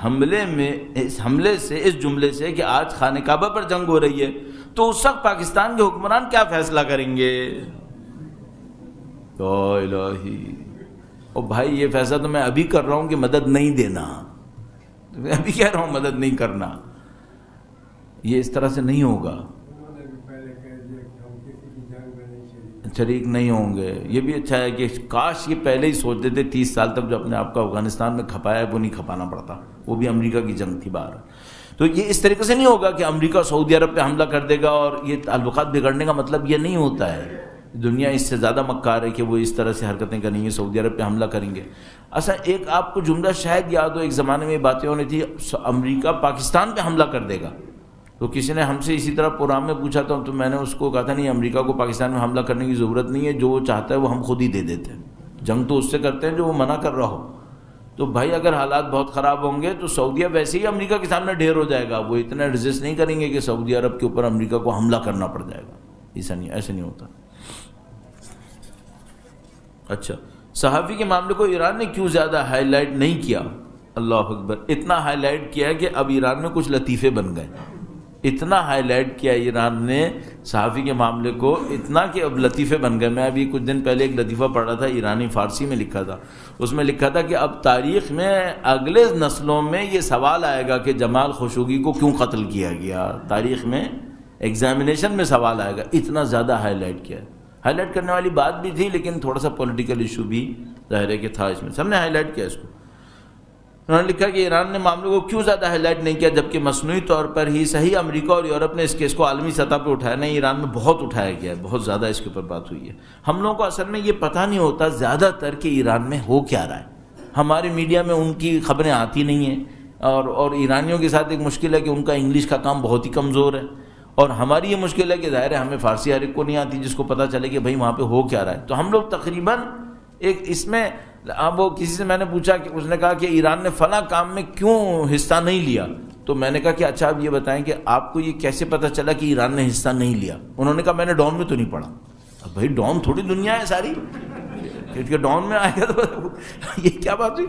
حملے سے, اس جملے سے کہ آج خانہ کعبہ پر جنگ ہو رہی ہے, تو اس وقت پاکستان کے حکمران کیا فیصلہ کریں گے؟ یا الہی, اور بھائی یہ فیصلہ تو میں ابھی کر رہا ہوں کہ مدد نہیں دینا, میں ابھی کہہ رہا ہوں مدد نہیں کرنا. یہ اس طرح سے نہیں ہوگا, شریک نہیں ہوں گے. یہ بھی اچھا ہے کہ کاش یہ پہلے ہی سوچ دیتے 30 سال تک جو اپنے آپ کو افغانستان میں کھپایا ہے وہ نہیں کھپانا پڑتا. وہ بھی امریکہ کی جنگ تھی باہر. تو یہ اس طریقے سے نہیں ہوگا کہ امریکہ سعودی عرب پہ حملہ کر دے گا, اور یہ تعلقات بگڑنے کا مطلب یہ نہیں ہوتا ہے. دنیا اس سے زیادہ مکار ہے کہ وہ اس طرح سے حرکتیں کریں گے, سعودی عرب پہ حملہ کریں گے. اصل ایک آپ کو جملہ شاید یاد ہو, ایک زمانے میں باتیں ہونی تھی امریکہ پاکستان پہ حملہ کر دے گا. تو کسی نے ہم سے اسی طرح پروگرام میں پوچھا تھا, تو میں نے اس کو کہا تھا نہیں, امریکہ کو پاکستان میں حملہ کرنے کی ضرورت نہیں ہے, جو وہ چاہتا ہے وہ ہم خود ہی دے دیتے ہیں. جنگ تو اس سے کرتے ہیں جو وہ منع کر رہا ہو. تو بھائی اگر حالات بہت خراب ہوں گے تو سعودیہ ویسے ہی امریکہ کے سامنے ڈھیر ہو جائے گا, وہ اتنا ریزسٹ نہیں کریں گے کہ سعودی عرب کے اوپر امریکہ کو حملہ کرنا پڑ جائے گا. ایسے نہیں ہوتا. اچھا, صحافی کے معاملے کو ایران نے کیوں زیادہ ہائی لائٹ نہیں کیا؟ اللہ اکبر, اتنا ہائی لائٹ کیا کہ اب ایران میں کچھ لطیفے بن گئے. اتنا ہائی لائٹ کیا ایران نے صحافی کے معاملے کو, اتنا کہ اب لطیفے بن گئے. میں ابھی کچھ دن پہلے ایک لطیفہ پڑھ رہا تھا, ایرانی فارسی میں لکھا تھا. اس میں لکھا تھا کہ اب تاریخ میں اگلے نسلوں میں یہ سوال آئے گا کہ جمال خشوگی کو کیوں قتل کیا گیا. تاریخ میں ایگزامینیشن میں سوال آئے گا, اتنا زیادہ ہائی لائٹ کیا ہے. ہائی لائٹ کرنے والی بات بھی تھی, لیکن تھوڑا سا پولیٹیکل ایشو بھی ظاہر ہے کہ تھا اس میں. سب نے ہائی لائٹ کیا اس کو. انہوں نے لکھا کہ ایران نے معاملے کو کیوں زیادہ ہائی لائٹ نہیں کیا, جبکہ مصنوعی طور پر ہی صحیح امریکہ اور یورپ نے اس کیس کو عالمی سطح پہ اٹھایا. نہیں, ایران میں بہت اٹھایا گیا ہے, بہت زیادہ اس کے اوپر بات ہوئی ہے. ہم لوگوں کو اصل میں یہ پتہ نہیں ہوتا زیادہ تر کہ ایران میں ہو کیا رہا ہے. ہمارے میڈیا میں ان کی خبریں آتی نہیں ہیں, اور ایرانیوں کے ساتھ ایک مشکل ہے کہ ان کا انگلش کا کام بہت ہی کمزور ہے, اور ہماری یہ مشکل ہے کہ ظاہر ہے ہمیں فارسی ہر ایک کو نہیں آتی جس کو پتہ چلے کہ بھائی وہاں پہ ہو کیا رہا ہے. تو ہم لوگ تقریباً ایک اس میں, اب وہ کسی سے میں نے پوچھا کہ اس نے کہا کہ ایران نے فلاں کام میں کیوں حصہ نہیں لیا. تو میں نے کہا کہ اچھا اب یہ بتائیں کہ آپ کو یہ کیسے پتہ چلا کہ ایران نے حصہ نہیں لیا؟ انہوں نے کہا میں نے ڈاؤن میں تو نہیں پڑھا. اب بھائی ڈاؤن تھوڑی دنیا ہے ساری, کہ ڈاؤن میں آئے گا تو یہ کیا بات ہوئی.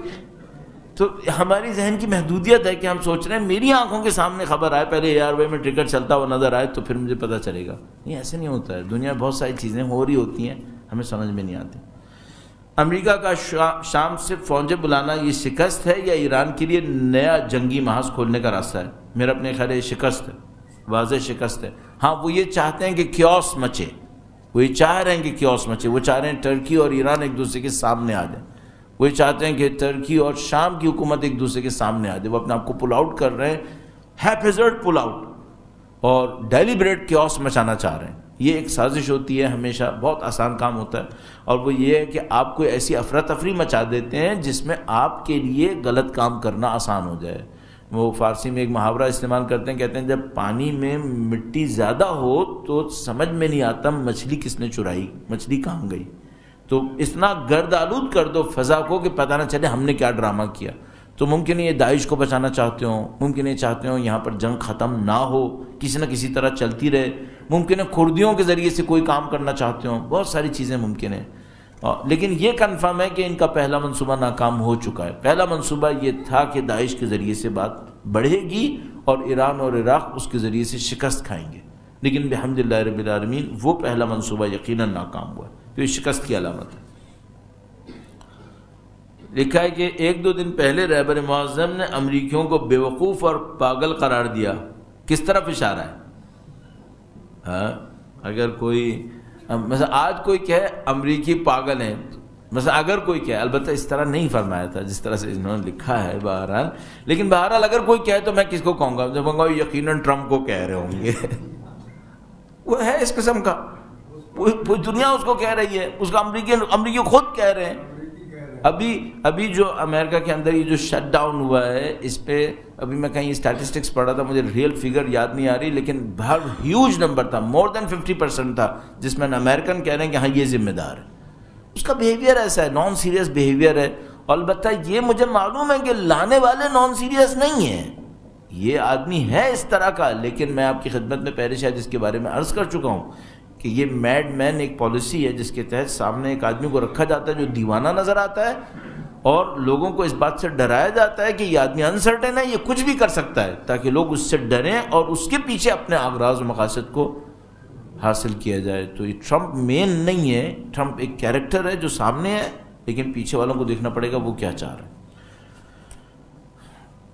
تو ہماری ذہن کی محدودیت ہے کہ ہم سوچ رہے ہیں میری آنکھوں کے سامنے خبر آئے, پہلے ایئر وے میں ٹکٹ چلتا ہوا نظر آئے تو پھر مجھے پتہ چلے گا. نہیں, ایسے نہیں ہوتا ہے. دنیا میں بہت ساری چیزیں ہو رہی ہوتی ہیں, ہمیں سمجھ میں نہیں آتی. امریکہ کا شام سے فوجیں بلانا یہ شکست ہے یا ایران کے لیے نیا جنگی محاذ کھولنے کا راستہ ہے؟ میرا اپنے خیال یہ شکست ہے, واضح شکست ہے. ہاں, وہ یہ چاہتے ہیں کہ کیوس مچے, وہ یہ چاہ رہے ہیں کہ کیوس مچے. وہ چاہ رہے ہیں ٹرکی اور ایران ایک دوسرے کے سامنے آ جائیں. وہ یہ چاہتے ہیں کہ ترکی اور شام کی حکومت ایک دوسرے کے سامنے آ جائے. وہ اپنے آپ کو پل آؤٹ کر رہے ہیں, ہیپیزرڈ پل آؤٹ, اور ڈیلیبریٹ کیوس مچانا چاہ رہے ہیں. یہ ایک سازش ہوتی ہے, ہمیشہ بہت آسان کام ہوتا ہے, اور وہ یہ ہے کہ آپ کو ایسی افراتفری مچا دیتے ہیں جس میں آپ کے لیے غلط کام کرنا آسان ہو جائے. وہ فارسی میں ایک محاورہ استعمال کرتے ہیں, کہتے ہیں جب پانی میں مٹی زیادہ ہو تو سمجھ میں نہیں آتا مچھلی کس نے چرائی, مچھلی کہاں گئی. تو اتنا گرد آلود کر دو فضا کو کہ پتہ نہ چلے ہم نے کیا ڈرامہ کیا. تو ممکن ہے یہ داعش کو بچانا چاہتے ہوں, ممکن ہے چاہتے ہوں یہاں پر جنگ ختم نہ ہو, کسی نہ کسی طرح چلتی رہے, ممکن ہے کردیوں کے ذریعے سے کوئی کام کرنا چاہتے ہوں, بہت ساری چیزیں ممکن ہیں. لیکن یہ کنفرم ہے کہ ان کا پہلا منصوبہ ناکام ہو چکا ہے. پہلا منصوبہ یہ تھا کہ داعش کے ذریعے سے بات بڑھے گی اور ایران اور عراق اس کے ذریعے سے شکست کھائیں گے, لیکن بحمدللہ رب العالمین وہ پہلا منصوبہ یقیناً ناکام ہوا ہے. تو یہ شکست کی علامت ہے. لکھا ہے کہ 1-2 دن پہلے رہبر معظم نے امریکیوں کو بیوقوف اور پاگل قرار دیا. کس طرف اشارہ ہے؟ ہاں, اگر کوئی مثلا آج کوئی کہے امریکی پاگل ہیں، مثلا اگر کوئی کہے، البتہ اس طرح نہیں فرمایا تھا جس طرح سے انہوں نے لکھا ہے بہرحال، لیکن بہرحال اگر کوئی کہے تو میں کس کو کہوں گا؟ میں کہوں گا یقیناً ٹرمپ کو کہہ رہے ہوں گے وہ ہے اس قسم کا، پوری دنیا اس کو کہہ رہی ہے، اس کا امریکی خود کہہ رہے ہیں۔ ابھی جو امریکہ کے اندر یہ جو شٹ ڈاؤن ہوا ہے، اس پہ ابھی میں کہیں اسٹیٹسٹکس پڑھا تھا، مجھے ریئل فگر یاد نہیں آ رہی، لیکن بہت ہیوج نمبر تھا، مور دین 50% تھا، جس میں امریکن کہہ رہے ہیں کہ ہاں یہ ذمہ دار ہے۔ اس کا بیہیویئر ایسا ہے، نان سیریس بیہیویئر ہے، اور البتہ یہ مجھے معلوم ہے کہ لانے والے نان سیریس نہیں ہیں، یہ آدمی ہے اس طرح کا، لیکن میں آپ کی خدمت میں پہلے شاید اس کے بارے میں عرض کر چکا ہوں کہ یہ میڈ مین ایک پالیسی ہے جس کے تحت سامنے ایک آدمی کو رکھا جاتا ہے جو دیوانہ نظر آتا ہے، اور لوگوں کو اس بات سے ڈرایا جاتا ہے کہ یہ آدمی انسرٹن ہے، یہ کچھ بھی کر سکتا ہے، تاکہ لوگ اس سے ڈریں اور اس کے پیچھے اپنے اغراض و مقاصد کو حاصل کیا جائے۔ تو یہ ٹرمپ مین نہیں ہے، ٹرمپ ایک کیریکٹر ہے جو سامنے ہے، لیکن پیچھے والوں کو دیکھنا پڑے گا وہ کیا چاہ رہے ہیں۔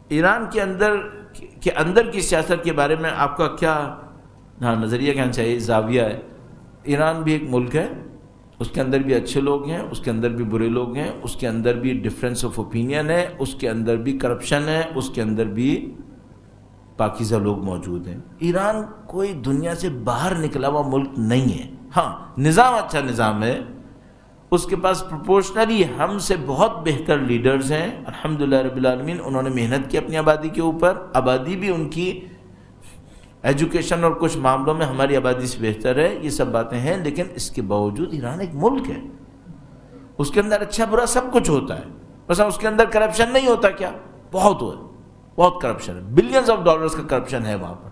ایران کے اندر کی سیاست کے بارے میں آپ کا کیا نظریہ کہنا چاہیے، زاویہ ہے؟ ایران بھی ایک ملک ہے، اس کے اندر بھی اچھے لوگ ہیں، اس کے اندر بھی برے لوگ ہیں، اس کے اندر بھی ڈفرینس آف اوپینین ہے، اس کے اندر بھی کرپشن ہے، اس کے اندر بھی پاکیزہ لوگ موجود ہیں۔ ایران کوئی دنیا سے باہر نکلا ہوا ملک نہیں ہے، ہاں نظام اچھا نظام ہے، اس کے پاس پروپورشنلی ہم سے بہت بہتر لیڈرز ہیں الحمدللہ رب العالمین، انہوں نے محنت کی اپنی آبادی کے اوپر، آبادی بھی ان کی ایجوکیشن اور کچھ معاملوں میں ہماری آبادی سے بہتر ہے، یہ سب باتیں ہیں، لیکن اس کے باوجود ایران ایک ملک ہے، اس کے اندر اچھا برا سب کچھ ہوتا ہے، بس اس کے اندر کرپشن نہیں ہوتا کیا؟ بہت کرپشن ہے، بلینز آف ڈالرز کا کرپشن ہے وہاں پر،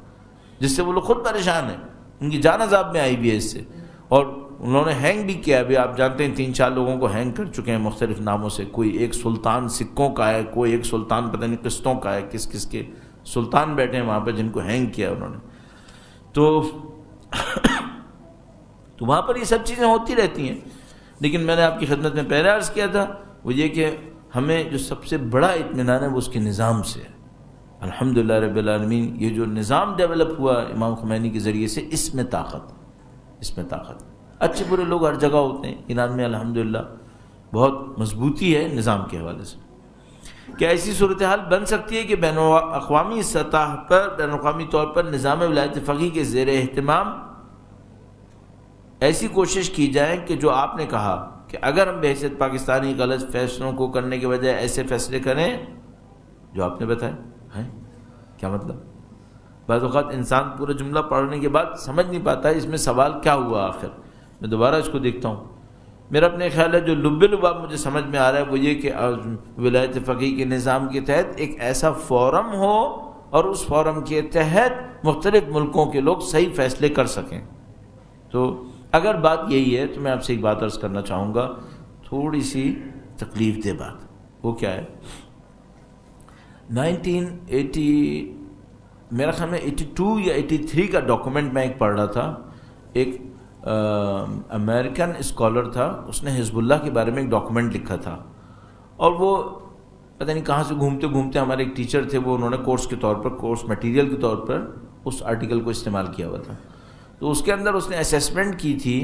جس سے وہ لوگ خود پریشان ہیں، ان کی جان عذاب میں آئی بھی ہے اس سے، اور انہوں نے ہینگ بھی کیا، ابھی آپ جانتے ہیں 3-4 لوگوں کو ہینگ کر چکے ہیں مختلف ناموں سے، کوئی ایک سلطان سکوں کا ہے، کوئی ایک سلطان پتہ نہیں قسطوں کا ہے، کس کے سلطان بیٹھے ہیں وہاں پہ جن کو ہینگ کیا انہوں نے، تو وہاں پر یہ سب چیزیں ہوتی رہتی ہیں، لیکن میں نے آپ کی خدمت میں پہلے عرض کیا تھا وہ یہ کہ ہمیں جو سب سے بڑا اطمینان ہے وہ اس کے نظام سے ہے، الحمدللہ رب العالمین، یہ جو نظام ڈیولپ ہوا امام خمینی کے ذریعے سے، اس میں طاقت، اچھے برے لوگ ہر جگہ ہوتے ہیں، ایران میں الحمدللہ بہت مضبوطی ہے نظام کے حوالے سے۔ کیا ایسی صورتحال بن سکتی ہے کہ بین الاقوامی سطح پر، بین الاقوامی طور پر نظام ولایت فقیہ کے زیر اہتمام ایسی کوشش کی جائے کہ جو آپ نے کہا کہ اگر ہم بحیثیت پاکستانی غلط فیصلوں کو کرنے کے بجائے ایسے فیصلے کریں جو آپ نے بتائے ہیں؟ کیا مطلب؟ بعض اوقات انسان پورا جملہ پڑھنے کے بعد سمجھ نہیں پاتا ہے اس میں سوال کیا ہوا آخر، میں دوبارہ اس کو دیکھتا ہوں، میرا اپنے خیال ہے جو لب لباب مجھے سمجھ میں آ رہا ہے وہ یہ کہ ولایت فقیہ کے نظام کے تحت ایک ایسا فورم ہو اور اس فورم کے تحت مختلف ملکوں کے لوگ صحیح فیصلے کر سکیں۔ تو اگر بات یہی ہے تو میں آپ سے ایک بات عرض کرنا چاہوں گا، تھوڑی سی تکلیف دہ بات، وہ کیا ہے؟ 1980 میرا خیال میں 82 یا 83 کا ڈاکومنٹ میں ایک پڑھ رہا تھا، ایک امریکن اسکالر تھا، اس نے حزب اللہ کے بارے میں ایک ڈاکومنٹ لکھا تھا، اور وہ پتہ نہیں کہاں سے گھومتے گھومتے ہمارے ایک ٹیچر تھے، وہ انہوں نے کورس کے طور پر، کورس مٹیریل کے طور پر اس آرٹیکل کو استعمال کیا ہوا تھا، تو اس کے اندر اس نے اسیسمنٹ کی تھی،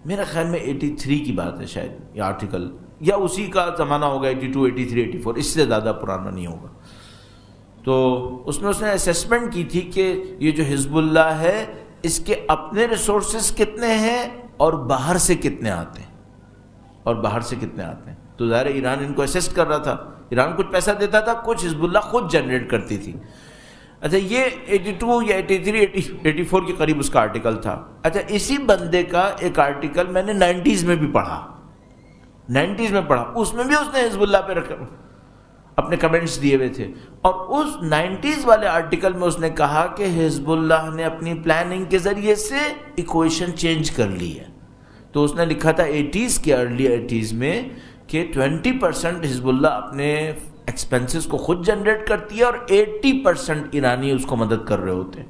میرا خیال میں 83 کی بات ہے شاید یہ آرٹیکل، یا اسی کا زمانہ ہوگا 82 83 84، اس سے زیادہ پرانا نہیں ہوگا۔ تو اس میں اس نے اسیسمنٹ کی تھی کہ یہ جو حزب اللہ ہے اس کے اپنے ریسورسز کتنے ہیں اور باہر سے کتنے آتے ہیں، تو ظاہر ایران ان کو اسسٹ کر رہا تھا، ایران کچھ پیسہ دیتا تھا، کچھ حزب اللہ خود جنریٹ کرتی تھی۔ اچھا یہ 82 یا 83 84 کے قریب اس کا آرٹیکل تھا۔ اچھا اسی بندے کا ایک آرٹیکل میں نے 90s میں بھی پڑھا، اس میں بھی اس نے حزب اللہ پہ اپنے کمنٹس دیے ہوئے تھے، اور اس 90s والے آرٹیکل میں اس نے کہا کہ حزب اللہ نے اپنی پلاننگ کے ذریعے سے ایکویشن چینج کر لی ہے۔ تو اس نے لکھا تھا 80s کے ارلی 80s میں کہ 20% حزب اللہ اپنے ایکسپینسز کو خود جنریٹ کرتی ہے اور 80% ایرانی اس کو مدد کر رہے ہوتے ہیں،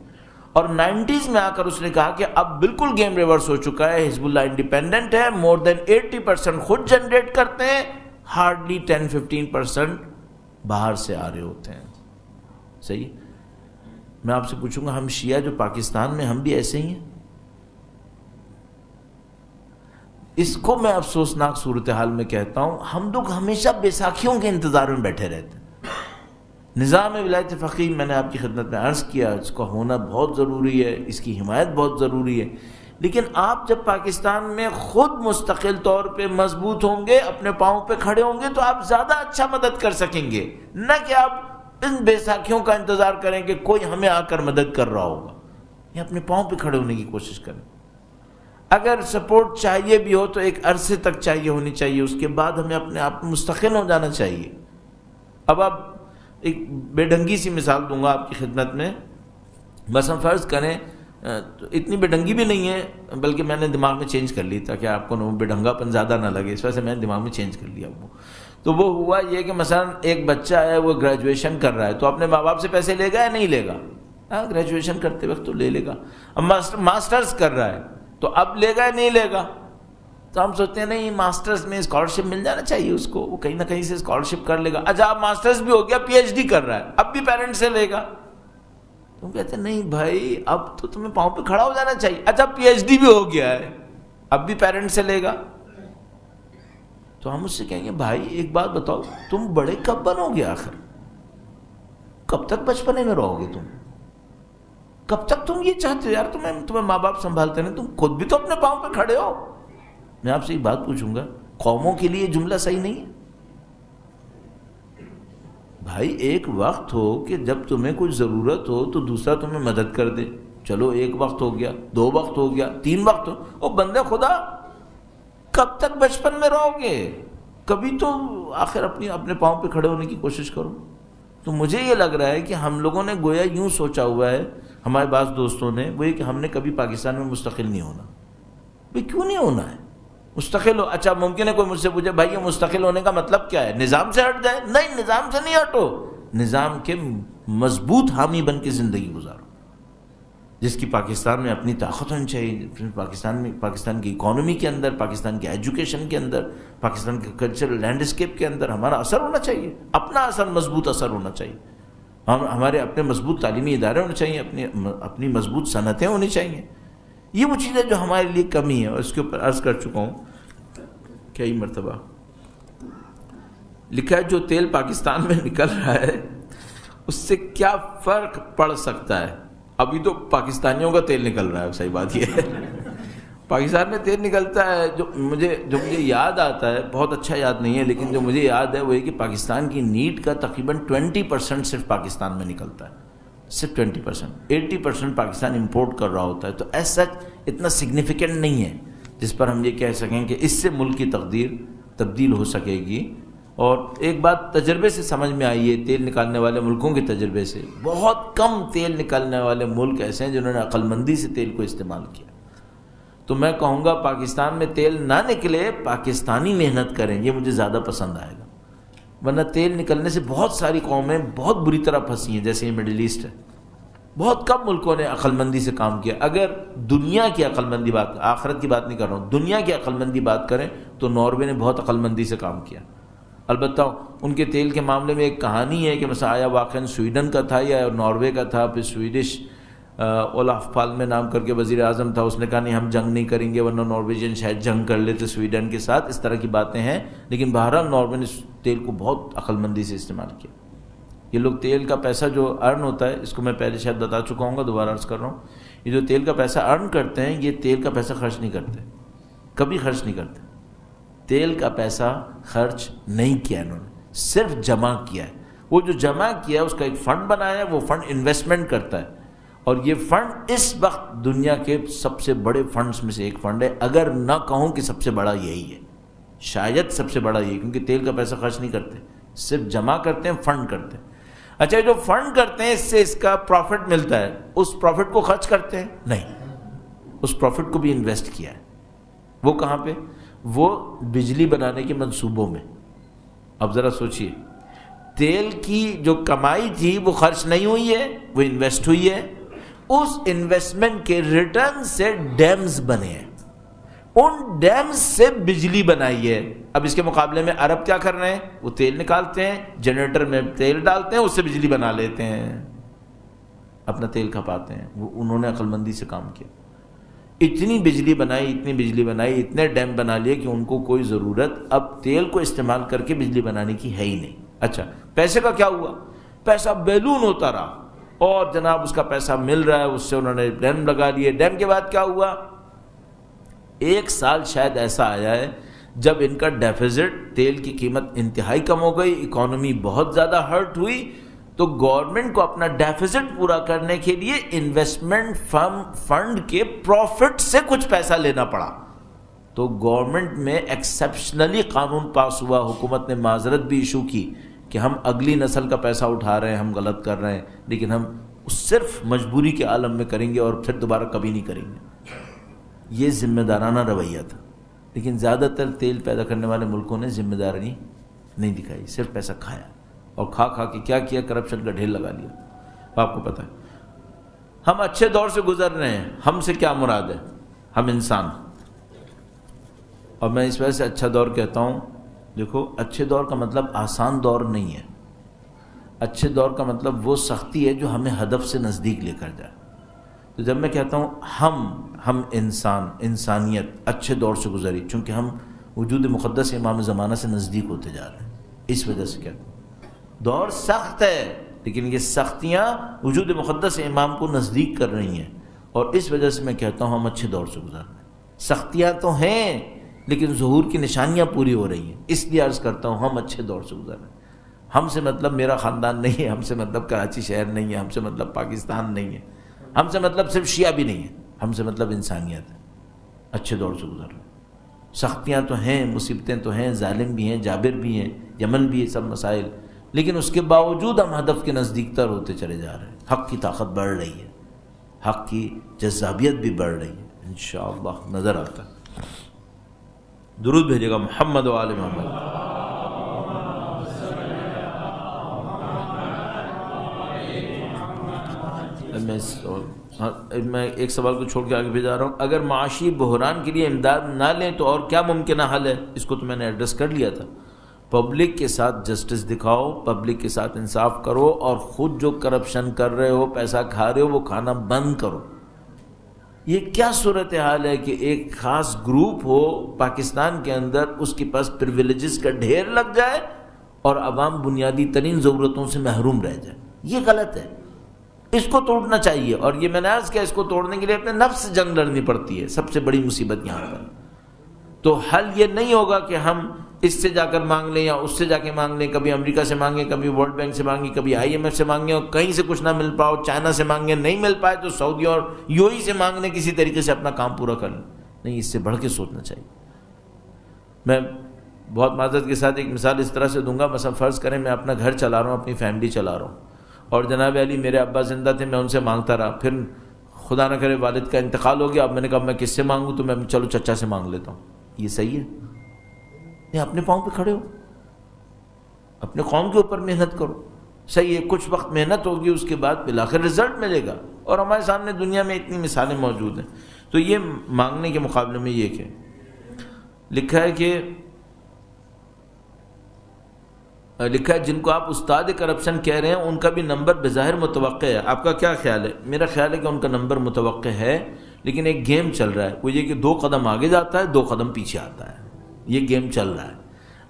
اور 90s میں آ کر اس نے کہا کہ اب بالکل گیم ریورس ہو چکا ہے، حزب اللہ انڈیپینڈنٹ ہے، مور دین 80% خود جنریٹ کرتے ہیں، ہارڈلی 10-15% باہر سے آ رہے ہوتے ہیں۔ صحیح؟ میں آپ سے پوچھوں گا ہم شیعہ جو پاکستان میں، ہم بھی ایسے ہی ہیں؟ اس کو میں افسوسناک صورتحال میں کہتا ہوں، ہم لوگ ہمیشہ بیساکھیوں کے انتظار میں بیٹھے رہتے ہیں۔ نظام ولایت فقیہ میں نے آپ کی خدمت میں عرض کیا، اس کا ہونا بہت ضروری ہے، اس کی حمایت بہت ضروری ہے، لیکن آپ جب پاکستان میں خود مستقل طور پہ مضبوط ہوں گے، اپنے پاؤں پہ کھڑے ہوں گے، تو آپ زیادہ اچھا مدد کر سکیں گے، نہ کہ آپ ان بیساکھیوں کا انتظار کریں کہ کوئی ہمیں آ کر مدد کر رہا ہوگا۔ یہ اپنے پاؤں پہ کھڑے ہونے کی کوشش کریں۔ اگر سپورٹ چاہیے بھی ہو تو ایک عرصے تک چاہیے ہونی چاہیے، اس کے بعد ہمیں اپنے آپ کو مستقل ہو جانا چاہیے۔ اب آپ ایک بے ڈھنگی سی مثال دوں گا آپ کی خدمت میں، مثلا فرض کریں، تو اتنی بے ڈھنگی بھی نہیں ہے، بلکہ میں نے دماغ میں چینج کر لی تاکہ آپ کو بے ڈھنگا پن زیادہ نہ لگے، اس وجہ سے میں نے دماغ میں چینج کر لیا وہ۔ تو وہ ہوا یہ کہ مثلا ایک بچہ ہے، وہ گریجویشن کر رہا ہے، تو اپنے ماں باپ سے پیسے لے گا یا نہیں لے گا؟ ہاں، گریجویشن کرتے وقت تو لے لے گا۔ اب ماسٹرز کر رہا ہے تو اب لے گا یا نہیں لے گا؟ تو ہم سوچتے ہیں نہیں، ماسٹرز میں اسکالرشپ مل جانا چاہیے اس کو، وہ کہیں نہ کہیں سے اسکالرشپ کر لے گا۔ اچھا، اب ماسٹرز بھی ہو گیا، پی ایچ ڈی کر رہا ہے، اب بھی پیرنٹ سے لے گا؟ تم کہتے ہیں نہیں بھائی، اب تو تمہیں پاؤں پہ کھڑا ہو جانا چاہیے۔ اچھا، پی ایچ ڈی بھی ہو گیا ہے، اب بھی پیرنٹ سے لے گا؟ تو ہم اس سے کہیں گے بھائی ایک بات بتاؤ، تم بڑے کب بنو گے آخر؟ کب تک بچپنے میں رہو گے تم؟ کب تک تم یہ چاہتے ہو یار تمہیں ماں باپ سنبھالتے ہیں، تم خود بھی تو اپنے پاؤں پہ کھڑے ہو۔ میں آپ سے ایک بات پوچھوں گا، قوموں کے لیے جملہ صحیح نہیں ہے؟ بھائی ایک وقت ہو کہ جب تمہیں کچھ ضرورت ہو تو دوسرا تمہیں مدد کر دے، چلو ایک وقت ہو گیا، 2 وقت ہو گیا، 3 وقت ہو، او بندے خدا کب تک بچپن میں رہو گے؟ کبھی تو آخر اپنے پاؤں پہ کھڑے ہونے کی کوشش کرو۔ تو مجھے یہ لگ رہا ہے کہ ہم لوگوں نے گویا یوں سوچا ہوا ہے، ہمارے بعض دوستوں نے، وہ یہ کہ ہم نے کبھی پاکستان میں مستقل نہیں ہونا۔ بھائی کیوں نہیں ہونا ہے؟ مستقل ہو، اچھا ممکن ہے کوئی مجھ سے پوچھے بھائی یہ مستقل ہونے کا مطلب کیا ہے؟ نظام سے ہٹ جائے؟ نہیں، نظام سے نہیں ہٹو، نظام کے مضبوط حامی بن کے زندگی گزارو، جس کی پاکستان میں اپنی طاقت ہونی چاہیے، پاکستان کی اکانومی کے اندر، پاکستان کے ایجوکیشن کے اندر، پاکستان کے کلچرل لینڈسکیپ کے اندر ہمارا اثر ہونا چاہیے، اپنا اثر، مضبوط اثر ہونا چاہیے، ہمارے اپنے مضبوط تعلیمی ادارے ہونے چاہیے، اپنی مضبوط صنعتیں ہونی چاہیے۔ یہ وہ چیزیں جو ہمارے لیے کمی ہے، اور اس کے اوپر عرض کر چکا ہوں کئی مرتبہ، لکھا ہے جو تیل پاکستان میں نکل رہا ہے اس سے کیا فرق پڑ سکتا ہے؟ ابھی تو پاکستانیوں کا تیل نکل رہا ہے، صحیح بات یہ ہے، پاکستان میں تیل نکلتا ہے۔ جو مجھے یاد آتا ہے، بہت اچھا یاد نہیں ہے، لیکن جو مجھے یاد ہے وہ یہ کہ پاکستان کی نیٹ کا تقریباً 20% صرف پاکستان میں نکلتا ہے، صرف 20%، 80% پاکستان امپورٹ کر رہا ہوتا ہے۔ تو ایسا اتنا سگنیفیکنٹ نہیں ہے جس پر ہم یہ کہہ سکیں کہ اس سے ملک کی تقدیر تبدیل ہو سکے گی۔ اور ایک بات تجربے سے سمجھ میں آئی ہے، تیل نکالنے والے ملکوں کے تجربے سے، بہت کم تیل نکالنے والے ملک ایسے ہیں جنہوں نے عقل مندی سے تیل کو استعمال کیا۔ تو میں کہوں گا پاکستان میں تیل نہ نکلے، پاکستانی محنت کریں، یہ مجھے زیادہ پسند آئے گا۔ ورنہ تیل نکلنے سے بہت ساری قومیں بہت بری طرح پھنسی ہیں، جیسے یہ مڈل ایسٹ ہے، بہت کم ملکوں نے عقل مندی سے کام کیا۔ اگر دنیا کی عقل مندی بات، آخرت کی بات نہیں کر رہا ہوں، دنیا کی عقل مندی بات کریں تو ناروے نے بہت عقل مندی سے کام کیا۔ البتہ ان کے تیل کے معاملے میں ایک کہانی ہے کہ مثلا آیا واقعاً سویڈن کا تھا یا ناروے کا تھا، پھر سویڈش اولاف پالمے نام کر کے وزیر اعظم تھا، اس نے کہا نہیں ہم جنگ نہیں کریں گے ورنہ نارویجین شاید جنگ کر لیتے سویڈن کے ساتھ، اس طرح کی باتیں ہیں۔ لیکن بہرحال ناروے نے تیل کو بہت عقل مندی سے استعمال کیا۔ یہ لوگ تیل کا پیسہ جو ارن ہوتا ہے، اس کو میں پہلے شاید بتا چکا ہوں گا، دوبارہ عرض کر رہا ہوں، یہ جو تیل کا پیسہ ارن کرتے ہیں، یہ تیل کا پیسہ خرچ نہیں کرتے، کبھی خرچ نہیں کرتے۔ تیل کا پیسہ خرچ نہیں کیا انہوں نے، صرف جمع کیا ہے۔ وہ جو جمع کیا ہے اس کا ایک فنڈ بنایا ہے، وہ فنڈ انویسٹمنٹ کرتا ہے، اور یہ فنڈ اس وقت دنیا کے سب سے بڑے فنڈز میں سے ایک فنڈ ہے، اگر نہ کہوں کہ سب سے بڑا یہی ہے، شاید سب سے بڑا یہی، کیونکہ تیل کا پیسہ خرچ نہیں کرتے، صرف جمع کرتے ہیں، فنڈ کرتے ہیں۔ اچھا، جو فنڈ کرتے ہیں اس سے اس کا پروفٹ ملتا ہے، اس پروفٹ کو خرچ کرتے ہیں؟ نہیں، اس پروفٹ کو بھی انویسٹ کیا ہے۔ وہ کہاں پہ؟ وہ بجلی بنانے کے منصوبوں میں۔ اب ذرا سوچئے، تیل کی جو کمائی تھی وہ خرچ نہیں ہوئی ہے، وہ انویسٹ ہوئی ہے، اس انویسٹمنٹ کے ریٹرن سے ڈیمز بنے ہیں، ان ڈیمز سے بجلی بنائی ہے۔ اب اس کے مقابلے میں عرب کیا کر رہے ہیں؟ وہ تیل نکالتے ہیں، جنریٹر میں تیل ڈالتے ہیں، اس سے بجلی بنا لیتے ہیں، اپنا تیل کھپاتے ہیں۔ وہ انہوں نے عقل مندی سے کام کیا۔ اتنی بجلی بنائی, اتنے ڈیم بنا لیے کہ ان کو کوئی ضرورت اب تیل کو استعمال کر کے بجلی بنانے کی ہے ہی نہیں. اچھا پیسے کا کیا ہوا؟ پیسہ بیلون ہوتا رہا اور جناب اس کا پیسہ مل رہا ہے, اس سے انہوں نے ڈیم لگا لیے. ڈیم کے بعد کیا ہوا؟ 1 سال شاید ایسا آیا ہے جب ان کا ڈیفیزٹ, تیل کی قیمت انتہائی کم ہو گئی, اکانومی بہت زیادہ ہرٹ ہوئی, تو گورنمنٹ کو اپنا ڈیفیزٹ پورا کرنے کے لیے انویسٹمنٹ فنڈ کے پروفٹ سے کچھ پیسہ لینا پڑا. تو گورنمنٹ میں ایکسیپشنلی قانون پاس ہوا, حکومت نے معذرت بھی ایشو کی کہ ہم اگلی نسل کا پیسہ اٹھا رہے ہیں, ہم غلط کر رہے ہیں, لیکن ہم صرف مجبوری کے عالم میں کریں گے اور پھر دوبارہ کبھی نہیں کریں گے. یہ ذمہ دارانہ رویہ تھا. لیکن زیادہ تر تیل پیدا کرنے والے ملکوں نے ذمہ داری نہیں دکھائی, صرف پیسہ کھایا اور کھا کے کیا کیا, کرپشن کا ڈھیر لگا لیا. آپ کو پتہ ہے ہم اچھے دور سے گزر رہے ہیں, ہم سے کیا مراد ہے؟ ہم انسان. اور میں اس وجہ سے اچھا دور کہتا ہوں. دیکھو اچھے دور کا مطلب آسان دور نہیں ہے. اچھے دور کا مطلب وہ سختی ہے جو ہمیں ہدف سے نزدیک لے کر جائے. تو جب میں کہتا ہوں ہم انسانیت اچھے دور سے گزری, چونکہ ہم وجود مقدس امام زمانہ سے نزدیک ہوتے جا رہے ہیں, اس وجہ سے کہتا ہوں دور سخت ہے, لیکن یہ سختیاں وجود مقدس امام کو نزدیک کر رہی ہیں, اور اس وجہ سے میں کہتا ہوں ہم اچھے دور سے گزر رہے ہیں. سختیاں تو ہیں لیکن ظہور کی نشانیاں پوری ہو رہی ہیں, اس لیے عرض کرتا ہوں ہم اچھے دور سے گزر رہے ہیں. ہم سے مطلب میرا خاندان نہیں ہے, ہم سے مطلب کراچی شہر نہیں ہے, ہم سے مطلب پاکستان نہیں ہے, ہم سے مطلب صرف شیعہ بھی نہیں ہے, ہم سے مطلب انسانیت ہے. اچھے دور سے گزر رہے ہیں. سختیاں تو ہیں, مصیبتیں تو ہیں, ظالم بھی ہیں, جابر بھی ہیں, یمن بھی ہے, سب مسائل, لیکن اس کے باوجود ہم ہدف کے نزدیک تر ہوتے چلے جا رہے ہیں. حق کی طاقت بڑھ رہی ہے, حق کی جذابیت بھی بڑھ رہی ہے, انشاءاللہ نظر آتا ہے. درود بھیجے گا محمد و آل محمد. میں ایک سوال کو چھوڑ کے آگے بھیجا رہا ہوں. اگر معاشی بحران کے لیے امداد نہ لیں تو اور کیا ممکنہ حل ہے؟ اس کو تو میں نے ایڈریس کر لیا تھا. پبلک کے ساتھ جسٹس دکھاؤ, پبلک کے ساتھ انصاف کرو, اور خود جو کرپشن کر رہے ہو, پیسہ کھا رہے ہو, وہ کھانا بند کرو. یہ کیا صورتحال ہے کہ ایک خاص گروپ ہو پاکستان کے اندر, اس کے پاس پریویلیجز کا ڈھیر لگ جائے اور عوام بنیادی ترین ضرورتوں سے محروم رہ جائے. یہ غلط ہے, اس کو توڑنا چاہیے. اور یہ میں نے عرض کیا, اس کو توڑنے کے لیے اپنے نفس سے جنگ لڑنی پڑتی ہے, سب سے بڑی مصیبت یہاں پر. تو حل یہ نہیں ہوگا کہ ہم اس سے جا کر مانگ لیں یا اس سے جا کے مانگ لیں, کبھی امریکہ سے مانگیں, کبھی ورلڈ بینک سے مانگیں, کبھی IMF سے مانگیں, اور کہیں سے کچھ نہ مل پاؤ, چائنا سے مانگیں, نہیں مل پائے تو سعودی اور UAE سے مانگنے, کسی طریقے سے اپنا کام پورا کر لیں. نہیں, اس سے بڑھ کے سوچنا چاہیے. میں بہت معذرت کے ساتھ ایک مثال اس طرح سے دوں گا. مثلا فرض کریں میں اپنا گھر چلا رہا ہوں, اپنی فیملی چلا رہا ہوں, اور جناب علی میرے ابا زندہ تھے, میں ان سے مانگتا رہا, پھر خدا نہ کرے والد کا انتقال ہو گیا. اب میں نے کہا میں کس سے مانگوں, تو میں چلو چچا سے مانگ لیتا ہوں. یہ صحیح ہے؟ اپنے پاؤں پہ کھڑے ہو, اپنے قوم کے اوپر محنت کرو. صحیح ہے, کچھ وقت محنت ہوگی, اس کے بعد بالآخر رزلٹ ملے گا, اور ہمارے سامنے دنیا میں اتنی مثالیں موجود ہیں. تو یہ مانگنے کے مقابلے میں یہ کہ لکھا ہے جن کو آپ استاد کرپشن کہہ رہے ہیں ان کا بھی نمبر بظاہر متوقع ہے. آپ کا کیا خیال ہے؟ میرا خیال ہے کہ ان کا نمبر متوقع ہے, لیکن ایک گیم چل رہا ہے, وہ یہ کہ 2 قدم آگے جاتا ہے, 2 قدم پیچھے آتا ہے. یہ گیم چل رہا ہے.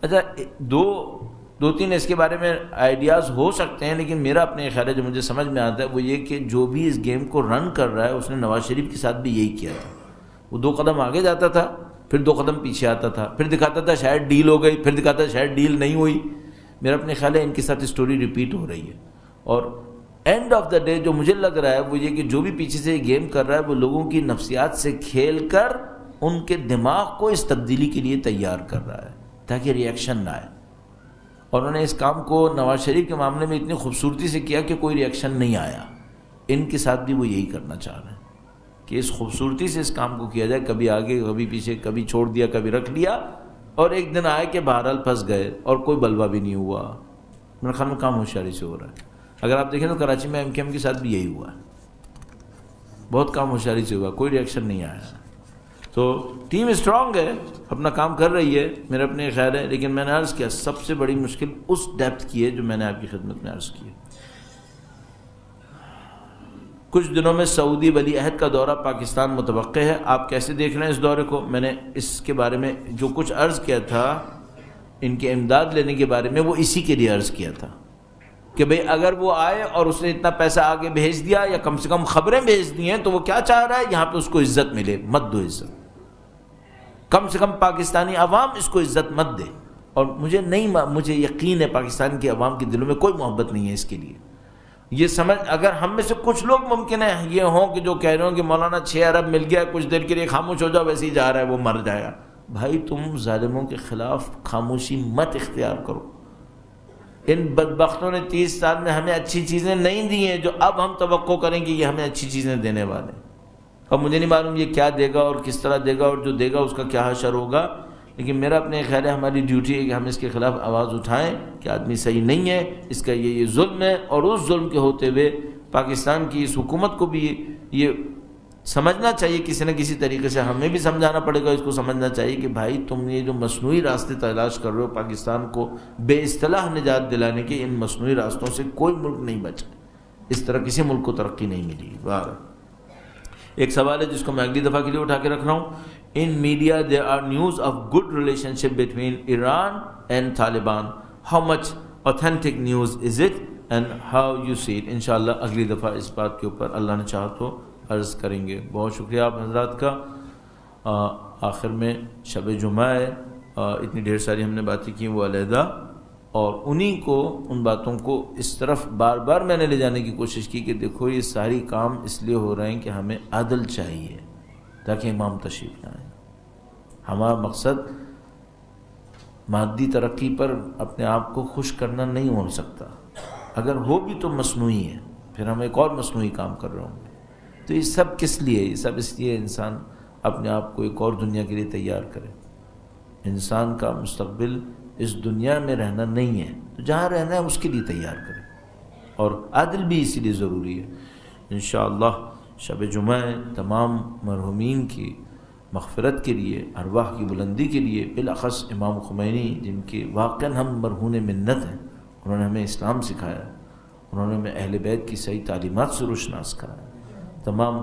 اچھا, 2-3 اس کے بارے میں آئیڈیاز ہو سکتے ہیں, لیکن میرا اپنے خیال ہے جو مجھے سمجھ میں آتا ہے وہ یہ کہ جو بھی اس گیم کو رن کر رہا ہے اس نے نواز شریف کے ساتھ بھی یہی کیا تھا. وہ 2 قدم آگے جاتا تھا, پھر 2 قدم پیچھے آتا تھا, پھر دکھاتا تھا شاید ڈیل ہو گئی, پھر دکھاتا تھا شاید ڈیل نہیں ہوئی. میرا اپنے خیال ہے ان کے ساتھ اسٹوری ریپیٹ ہو رہی ہے. اور اینڈ آف دا ڈے جو مجھے لگ رہا ہے وہ یہ کہ جو بھی پیچھے سے یہ گیم کر رہا ہے وہ لوگوں کی نفسیات سے کھیل کر ان کے دماغ کو اس تبدیلی کے لیے تیار کر رہا ہے تاکہ ری ایکشن نہ آئے. اور انہوں نے اس کام کو نواز شریف کے معاملے میں اتنی خوبصورتی سے کیا کہ کوئی ری ایکشن نہیں آیا. ان کے ساتھ بھی وہ یہی کرنا چاہ رہے ہیں کہ اس خوبصورتی سے اس کام کو کیا جائے, کبھی آگے کبھی پیچھے, کبھی چھوڑ دیا کبھی رکھ لیا, اور ایک دن آئے کہ بہرحال پھنس گئے اور کوئی بلوا بھی نہیں ہوا. میرے خیال میں کام ہوشیاری سے ہو رہا ہے. اگر آپ دیکھیں تو کراچی میں MKM کے ساتھ بھی یہی ہوا ہے, بہت کام ہوشیاری سے ہوا, کوئی ری ایکشن نہیں آیا. تو ٹیم اسٹرانگ ہے, اپنا کام کر رہی ہے, میرا اپنے خیال ہے. لیکن میں نے عرض کیا سب سے بڑی مشکل اس ڈیپتھ کی ہے جو میں نے آپ کی خدمت میں عرض کی ہے. کچھ دنوں میں سعودی ولی عہد کا دورہ پاکستان متوقع ہے، آپ کیسے دیکھ رہے ہیں اس دورے کو؟ میں نے اس کے بارے میں جو کچھ عرض کیا تھا ان کی امداد لینے کے بارے میں، وہ اسی کے لیے عرض کیا تھا کہ بھئی اگر وہ آئے اور اس نے اتنا پیسہ آگے بھیج دیا یا کم سے کم خبریں بھیج دی ہیں تو وہ کیا چاہ رہا ہے؟ یہاں پہ اس کو عزت ملے، مت دو عزت، کم سے کم پاکستانی عوام اس کو عزت مت دے۔ اور مجھے یقین ہے پاکستان کی عوام کے دلوں میں کوئی محبت نہیں ہے اس کے لیے۔ یہ سمجھ اگر ہم میں سے کچھ لوگ ممکن ہے یہ ہوں کہ جو کہہ رہے ہوں کہ مولانا 6 ارب مل گیا، کچھ دیر کے لیے خاموش ہو جاؤ، ویسے ہی جا رہا ہے وہ مر جائے گا۔ بھائی تم ظالموں کے خلاف خاموشی مت اختیار کرو۔ ان بدبختوں نے 30 سال میں ہمیں اچھی چیزیں نہیں دی ہیں جو اب ہم توقع کریں کہ یہ ہمیں اچھی چیزیں دینے والے ہیں۔ اب مجھے نہیں معلوم یہ کیا دے گا اور کس طرح دے گا اور جو دے گا اس کا کیا حشر ہوگا، لیکن میرا اپنے خیال ہے ہماری ڈیوٹی ہے کہ ہم اس کے خلاف آواز اٹھائیں کہ آدمی صحیح نہیں ہے، اس کا یہ ظلم ہے، اور اس ظلم کے ہوتے ہوئے پاکستان کی اس حکومت کو بھی یہ سمجھنا چاہیے، کسی نہ کسی طریقے سے ہمیں بھی سمجھانا پڑے گا، اس کو سمجھنا چاہیے کہ بھائی تم یہ جو مصنوعی راستے تلاش کر رہے ہو پاکستان کو بے اصطلاح نجات دلانے کے، ان مصنوعی راستوں سے کوئی ملک نہیں بچا، اس طرح کسی ملک کو ترقی نہیں ملی۔ ایک سوال ہے جس کو میں اگلی دفعہ کے لیے اٹھا کے رکھ رہا ہوں۔ In media there are news of good relationship between Iran and Taliban. How much authentic news is it and how you see it؟ انشاءاللہ اگلی دفعہ اس بات کے اوپر اللہ نے چاہا تو عرض کریں گے۔ بہت شکریہ آپ حضرات کا۔ آخر میں شب جمعہ ہے، اتنی ڈھیر ساری ہم نے باتیں کی وہ علیحدہ، اور انہی کو ان باتوں کو اس طرف بار بار میں نے لے جانے کی کوشش کی کہ دیکھو یہ ساری کام اس لیے ہو رہے ہیں کہ ہمیں عدل چاہیے تاکہ امام تشریف لائیں۔ ہمارا مقصد مادی ترقی پر اپنے آپ کو خوش کرنا نہیں ہو سکتا، اگر ہو بھی تو مصنوعی ہے، پھر ہم ایک اور مصنوعی کام کر رہے ہوں گے۔ تو یہ سب کس لیے؟ یہ سب اس لیے انسان اپنے آپ کو ایک اور دنیا کے لیے تیار کرے۔ انسان کا مستقبل اس دنیا میں رہنا نہیں ہے، تو جہاں رہنا ہے اس کے لیے تیار کرے، اور عدل بھی اسی لیے ضروری ہے۔ انشاءاللہ شب جمعہ تمام مرحومین کی مغفرت کے لیے، ارواح کی بلندی کے لیے، بالاخص امام خمینی جن کے واقعاً ہم مرہون منت ہیں، انہوں نے ہمیں اسلام سکھایا، انہوں نے ہمیں اہل بیت کی صحیح تعلیمات سے روشناس کرایا، تمام